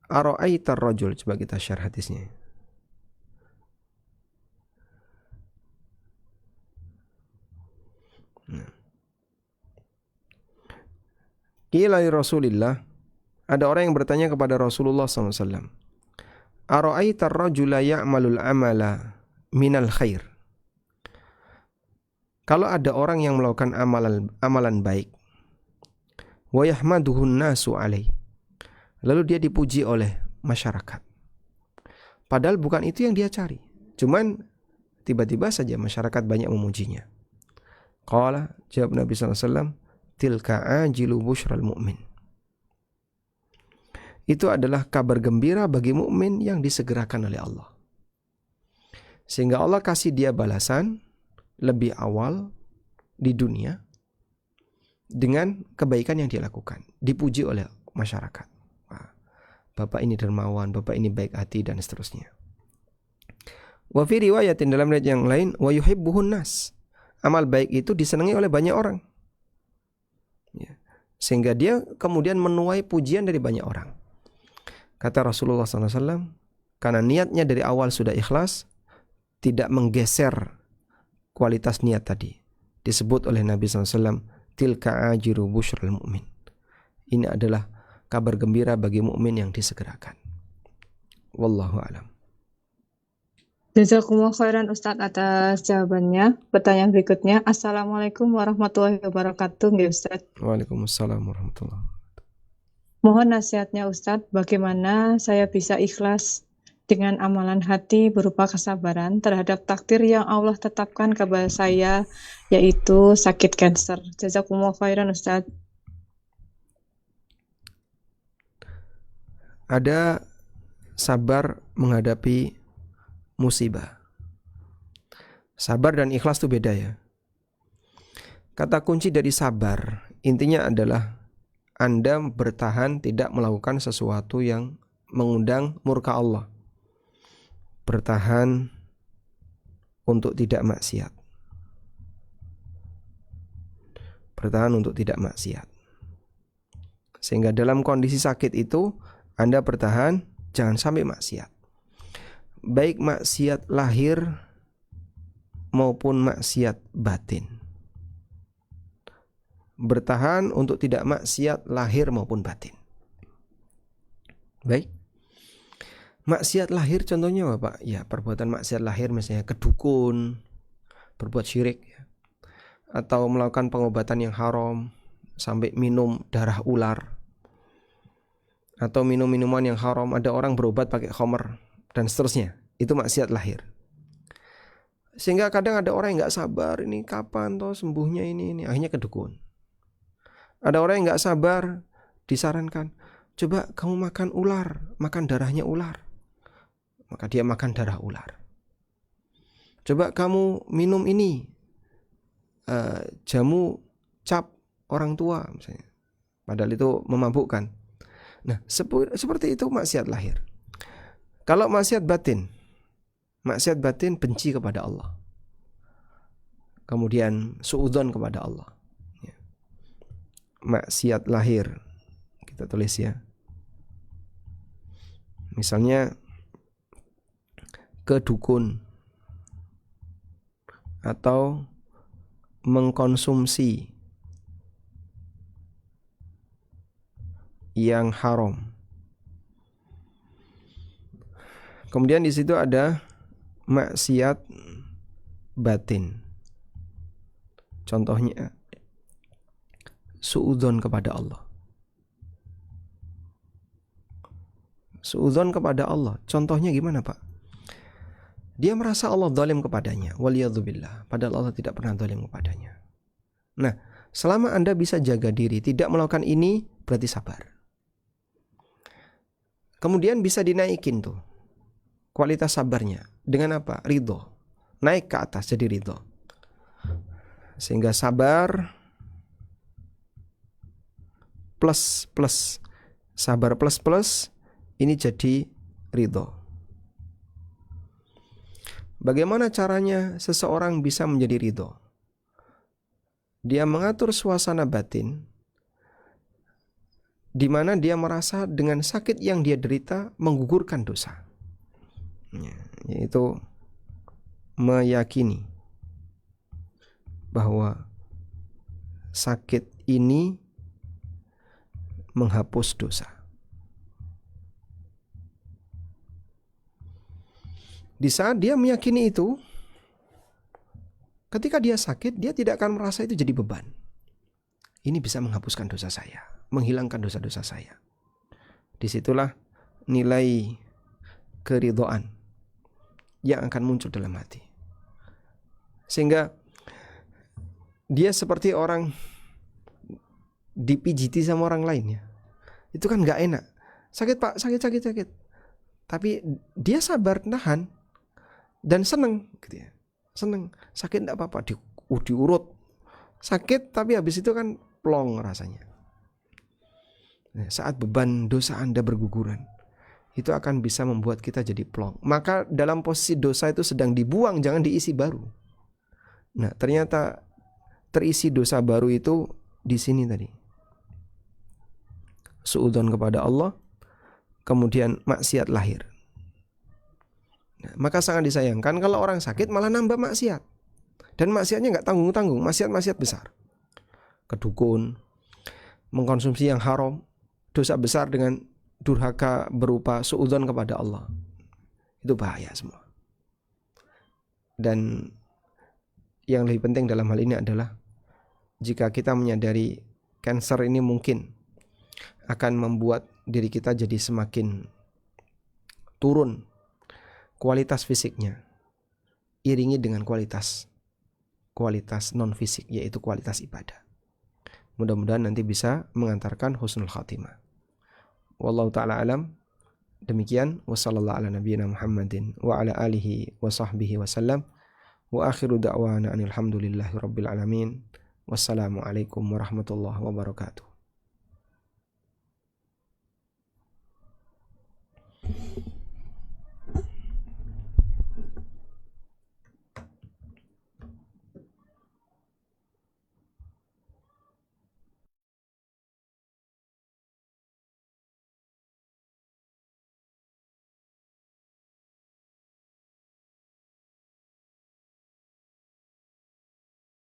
Ara'aitar rajul, coba kita share hadisnya. Qila li Rasulillah, ada orang yang bertanya kepada Rasulullah SAW, Ara'aitar rajula ya'malul amala minal khair. Kalau ada orang yang melakukan amalan baik, wa yahmaduhun nasu alaih, lalu dia dipuji oleh masyarakat, padahal bukan itu yang dia cari, cuman tiba-tiba saja masyarakat banyak memujinya. Qala, jawab Nabi SAW, tilka ajilu busyral mu'min. Itu adalah kabar gembira bagi mukmin yang disegerakan oleh Allah. Sehingga Allah kasih dia balasan lebih awal di dunia dengan kebaikan yang dia lakukan, dipuji oleh masyarakat. Wah, bapak ini dermawan, bapak ini baik hati dan seterusnya. Wa fi riwayatin, dalam riwayat yang lain, wa yuhibbuhun nas. Amal baik itu disenangi oleh banyak orang. Ya. Sehingga dia kemudian menuai pujian dari banyak orang. Kata Rasulullah SAW, karena niatnya dari awal sudah ikhlas, tidak menggeser kualitas niat tadi. Disebut oleh Nabi SAW, tilka ajiru busyral mu'min. Ini adalah kabar gembira bagi mukmin yang disegerakan. Wallahu a'lam. Jazakumullah khairan Ustadz atas jawabannya. Pertanyaan berikutnya, Assalamualaikum warahmatullahi wabarakatuh, nggih Ustadz. Waalaikumsalam warahmatullahi wabarakatuh. Mohon nasihatnya Ustadz, bagaimana saya bisa ikhlas dengan amalan hati berupa kesabaran terhadap takdir yang Allah tetapkan kepada saya, yaitu sakit kanker. Jazakumullah khairan Ustadz. Ada sabar menghadapi musibah. Sabar dan ikhlas itu beda ya. Kata kunci dari sabar intinya adalah Anda bertahan tidak melakukan sesuatu yang mengundang murka Allah. Bertahan untuk tidak maksiat. Bertahan untuk tidak maksiat. Sehingga dalam kondisi sakit itu Anda bertahan jangan sampai maksiat. Baik maksiat lahir maupun maksiat batin. Bertahan untuk tidak maksiat lahir maupun batin. Baik. Maksiat lahir contohnya apa Pak? Ya perbuatan maksiat lahir misalnya kedukun, berbuat syirik ya. Atau melakukan pengobatan yang haram, sampai minum darah ular. Atau minum minuman yang haram, ada orang berobat pakai khamr dan seterusnya. Itu maksiat lahir. Sehingga kadang ada orang yang gak sabar, ini kapan toh sembuhnya ini akhirnya kedukun. Ada orang yang gak sabar, disarankan, coba kamu makan ular, makan darahnya ular. Maka dia makan darah ular. Coba kamu minum ini, jamu cap orang tua misalnya. Padahal itu memabukkan. Nah seperti itu maksiat lahir. Kalau maksiat batin benci kepada Allah. Kemudian suudzon kepada Allah. Maksiat lahir kita tulis ya. Misalnya ke dukun atau mengkonsumsi yang haram. Kemudian di situ ada maksiat batin. Contohnya suudzon kepada Allah. Suudzon kepada Allah. Contohnya gimana Pak? Dia merasa Allah zalim kepadanya. Waliyadzubillah. Padahal Allah tidak pernah zalim kepadanya. Nah, selama Anda bisa jaga diri, tidak melakukan ini, berarti sabar. Kemudian bisa dinaikin tuh kualitas sabarnya. Dengan apa? Ridho. Naik ke atas jadi ridho. Sehingga sabar plus. Sabar plus ini jadi ridho. Bagaimana caranya seseorang bisa menjadi ridho? Dia mengatur suasana batin di mana dia merasa dengan sakit yang dia derita menggugurkan dosa. Yaitu meyakini bahwa sakit ini menghapus dosa. Di saat dia meyakini itu, ketika dia sakit, dia tidak akan merasa itu jadi beban. Ini bisa menghapuskan dosa saya, menghilangkan dosa-dosa saya. Disitulah nilai keridhaan yang akan muncul dalam hati. Sehingga dia seperti orang dipijiti sama orang lain ya. Itu kan gak enak. Sakit Pak, sakit. Tapi dia sabar, nahan. Dan seneng gitu ya. Seneng, sakit enggak apa-apa, diurut. Sakit tapi habis itu kan plong rasanya. Nah, saat beban dosa Anda berguguran, itu akan bisa membuat kita jadi plong. Maka dalam posisi dosa itu sedang dibuang, jangan diisi baru. Nah, ternyata terisi dosa baru itu di sini tadi. Suudzon kepada Allah, kemudian maksiat lahir. Nah, maka sangat disayangkan kalau orang sakit malah nambah maksiat. Dan maksiatnya nggak tanggung-tanggung, maksiat-maksiat besar. Kedukun, mengkonsumsi yang haram, dosa besar dengan durhaka berupa suudzon kepada Allah. Itu bahaya semua. Dan yang lebih penting dalam hal ini adalah jika kita menyadari kanker ini mungkin akan membuat diri kita jadi semakin turun kualitas fisiknya, iringi dengan kualitas non fisik, yaitu kualitas ibadah. Mudah-mudahan nanti bisa mengantarkan husnul khatimah. Wallahu ta'ala alam. Demikian, wassallallahu ala nabiyyina Muhammadin wa ala alihi wa sahbihi wasallam. Wa akhiru da'wana anil hamdulillahi rabbil alamin. Wassalamualaikum warahmatullahi wabarakatuh.